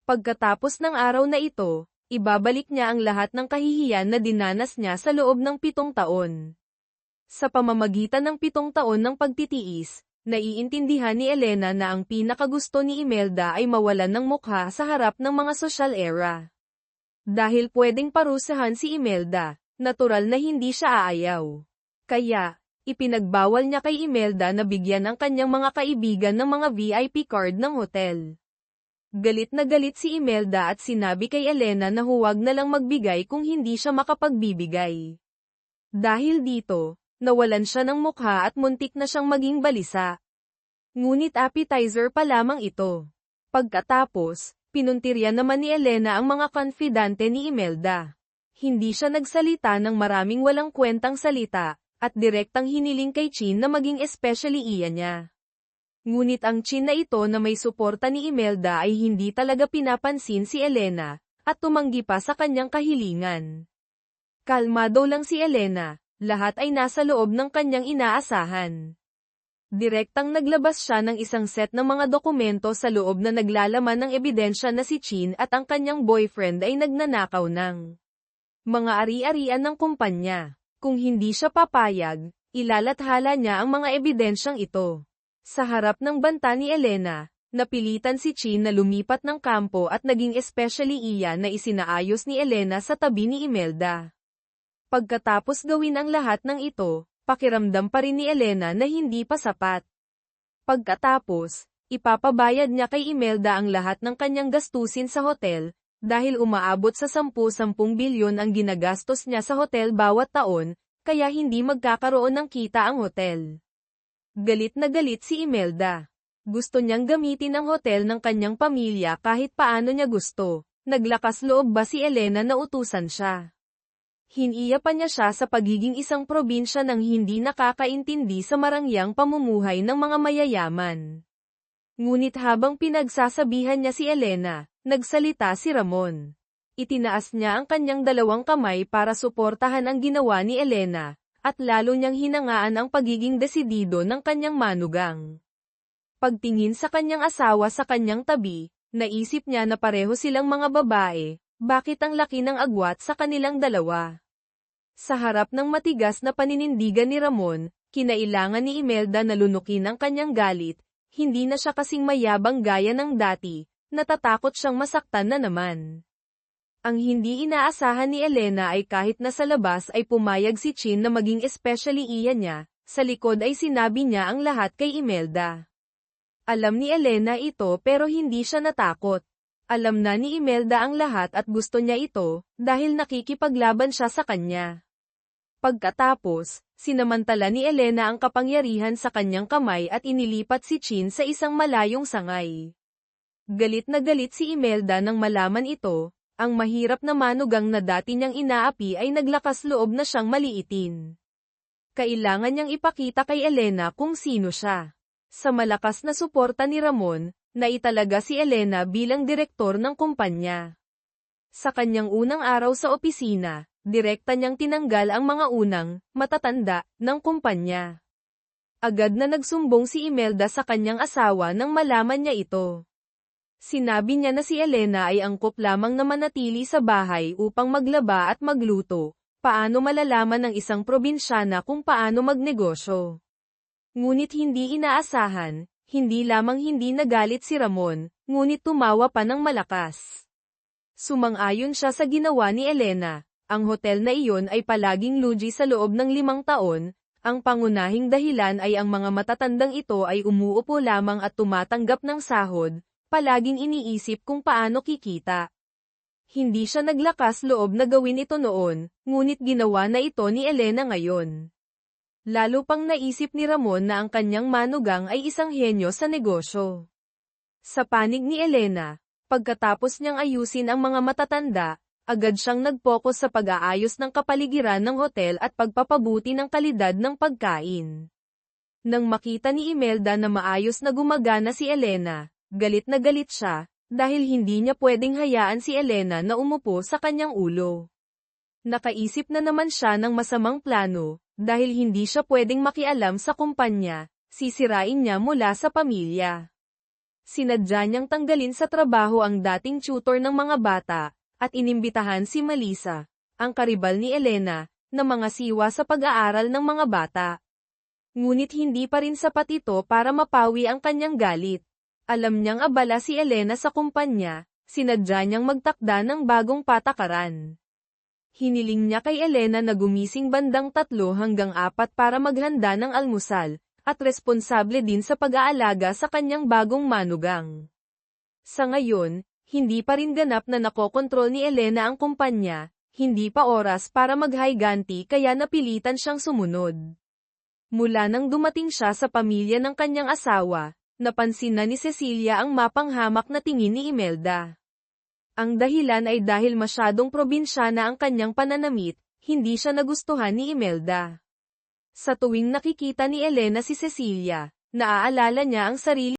Pagkatapos ng araw na ito, ibabalik niya ang lahat ng kahihiyan na dinanas niya sa loob ng 7 taon. Sa pamamagitan ng 7 taon ng pagtitiis, naiintindihan ni Elena na ang pinakagusto ni Imelda ay mawalan ng mukha sa harap ng mga social era. Dahil pwedeng parusahan si Imelda, natural na hindi siya aayaw. Kaya, ipinagbawal niya kay Imelda na bigyan ang kanyang mga kaibigan ng mga VIP card ng hotel. Galit na galit si Imelda at sinabi kay Elena na huwag na lang magbigay kung hindi siya makapagbibigay. Dahil dito, nawalan siya ng mukha at muntik na siyang maging balisa. Ngunit appetizer pa lamang ito. Pagkatapos, pinuntirya naman ni Elena ang mga konfidante ni Imelda. Hindi siya nagsalita ng maraming walang kwentang salita, at direktang hiniling kay Chin na maging especially iya niya. Ngunit ang Chin na ito na may suporta ni Imelda ay hindi talaga pinapansin si Elena, at tumanggi pa sa kanyang kahilingan. Kalmado lang si Elena, lahat ay nasa loob ng kanyang inaasahan. Direktang naglabas siya ng isang set ng mga dokumento sa loob na naglalaman ng ebidensya na si Chin at ang kanyang boyfriend ay nagnanakaw ng mga ari-arian ng kumpanya. Kung hindi siya papayag, ilalathala niya ang mga ebidensyang ito. Sa harap ng banta ni Elena, napilitan si Chin na lumipat ng kampo at naging especially iya na isinaayos ni Elena sa tabi ni Imelda. Pagkatapos gawin ang lahat ng ito, pakiramdam pa rin ni Elena na hindi pa sapat. Pagkatapos, ipapabayad niya kay Imelda ang lahat ng kanyang gastusin sa hotel, dahil umaabot sa 10 bilyon ang ginagastos niya sa hotel bawat taon, kaya hindi magkakaroon ng kita ang hotel. Galit na galit si Imelda. Gusto niyang gamitin ang hotel ng kanyang pamilya kahit paano niya gusto. Naglakas loob ba si Elena na utusan siya? Hiniya pa niya siya sa pagiging isang probinsya nang hindi nakakaintindi sa marangyang pamumuhay ng mga mayayaman. Ngunit habang pinagsasabihan niya si Elena, nagsalita si Ramon. Itinaas niya ang kanyang 2 kamay para suportahan ang ginawa ni Elena, at lalo niyang hinangaan ang pagiging desidido ng kanyang manugang. Pagtingin sa kanyang asawa sa kanyang tabi, naisip niya na pareho silang mga babae, bakit ang laki ng agwat sa kanilang dalawa? Sa harap ng matigas na paninindigan ni Ramon, kinailangan ni Imelda na lunukin ang kanyang galit, hindi na siya kasing mayabang gaya ng dati, natatakot siyang masaktan na naman. Ang hindi inaasahan ni Elena ay kahit na sa labas ay pumayag si Chin na maging especially iya niya, sa likod ay sinabi niya ang lahat kay Imelda. Alam ni Elena ito pero hindi siya natakot. Alam na ni Imelda ang lahat at gusto niya ito, dahil nakikipaglaban siya sa kanya. Pagkatapos, sinamantala ni Elena ang kapangyarihan sa kanyang kamay at inilipat si Chin sa isang malayong sangay. Galit na galit si Imelda nang malaman ito, ang mahirap na manugang na dati niyang inaapi ay naglakas loob na siyang maliitin. Kailangan niyang ipakita kay Elena kung sino siya. Sa malakas na suporta ni Ramon, naitalaga si Elena bilang direktor ng kumpanya. Sa kanyang unang araw sa opisina, direkta niyang tinanggal ang mga unang, matatanda, ng kumpanya. Agad na nagsumbong si Imelda sa kanyang asawa nang malaman niya ito. Sinabi niya na si Elena ay angkop lamang na manatili sa bahay upang maglaba at magluto, paano malalaman ng isang probinsyana kung paano magnegosyo. Ngunit hindi inaasahan, hindi lamang hindi nagalit si Ramon, ngunit tumawa pa ng malakas. Sumang-ayon siya sa ginawa ni Elena. Ang hotel na iyon ay palaging lugi sa loob ng 5 taon, ang pangunahing dahilan ay ang mga matatandang ito ay umuupo lamang at tumatanggap ng sahod, palaging iniisip kung paano kikita. Hindi siya naglakas loob na gawin ito noon, ngunit ginawa na ito ni Elena ngayon. Lalo pang naisip ni Ramon na ang kanyang manugang ay isang henyo sa negosyo. Sa panig ni Elena, pagkatapos niyang ayusin ang mga matatanda, agad siyang nag-focus sa pag-aayos ng kapaligiran ng hotel at pagpapabuti ng kalidad ng pagkain. Nang makita ni Imelda na maayos na gumagana si Elena, galit na galit siya, dahil hindi niya pwedeng hayaan si Elena na umupo sa kanyang ulo. Nakaisip na naman siya ng masamang plano, dahil hindi siya pwedeng makialam sa kumpanya, sisirain niya mula sa pamilya. Sinadya niyang tanggalin sa trabaho ang dating tutor ng mga bata, at inimbitahan si Melissa, ang karibal ni Elena, na mga siwa sa pag-aaral ng mga bata. Ngunit hindi pa rin sapat ito para mapawi ang kanyang galit. Alam niyang abala si Elena sa kumpanya, sinadya niyang magtakda ng bagong patakaran. Hiniling niya kay Elena na gumising bandang 3 hanggang 4 para maghanda ng almusal, at responsable din sa pag-aalaga sa kanyang bagong manugang. Sa ngayon, hindi pa rin ganap na nakokontrol ni Elena ang kumpanya, hindi pa oras para maghiganti kaya napilitan siyang sumunod. Mula nang dumating siya sa pamilya ng kanyang asawa, napansin na ni Cecilia ang mapanghamak na tingin ni Imelda. Ang dahilan ay dahil masyadong probinsyana ang kanyang pananamit, hindi siya nagustuhan ni Imelda. Sa tuwing nakikita ni Elena si Cecilia, naaalala niya ang sarili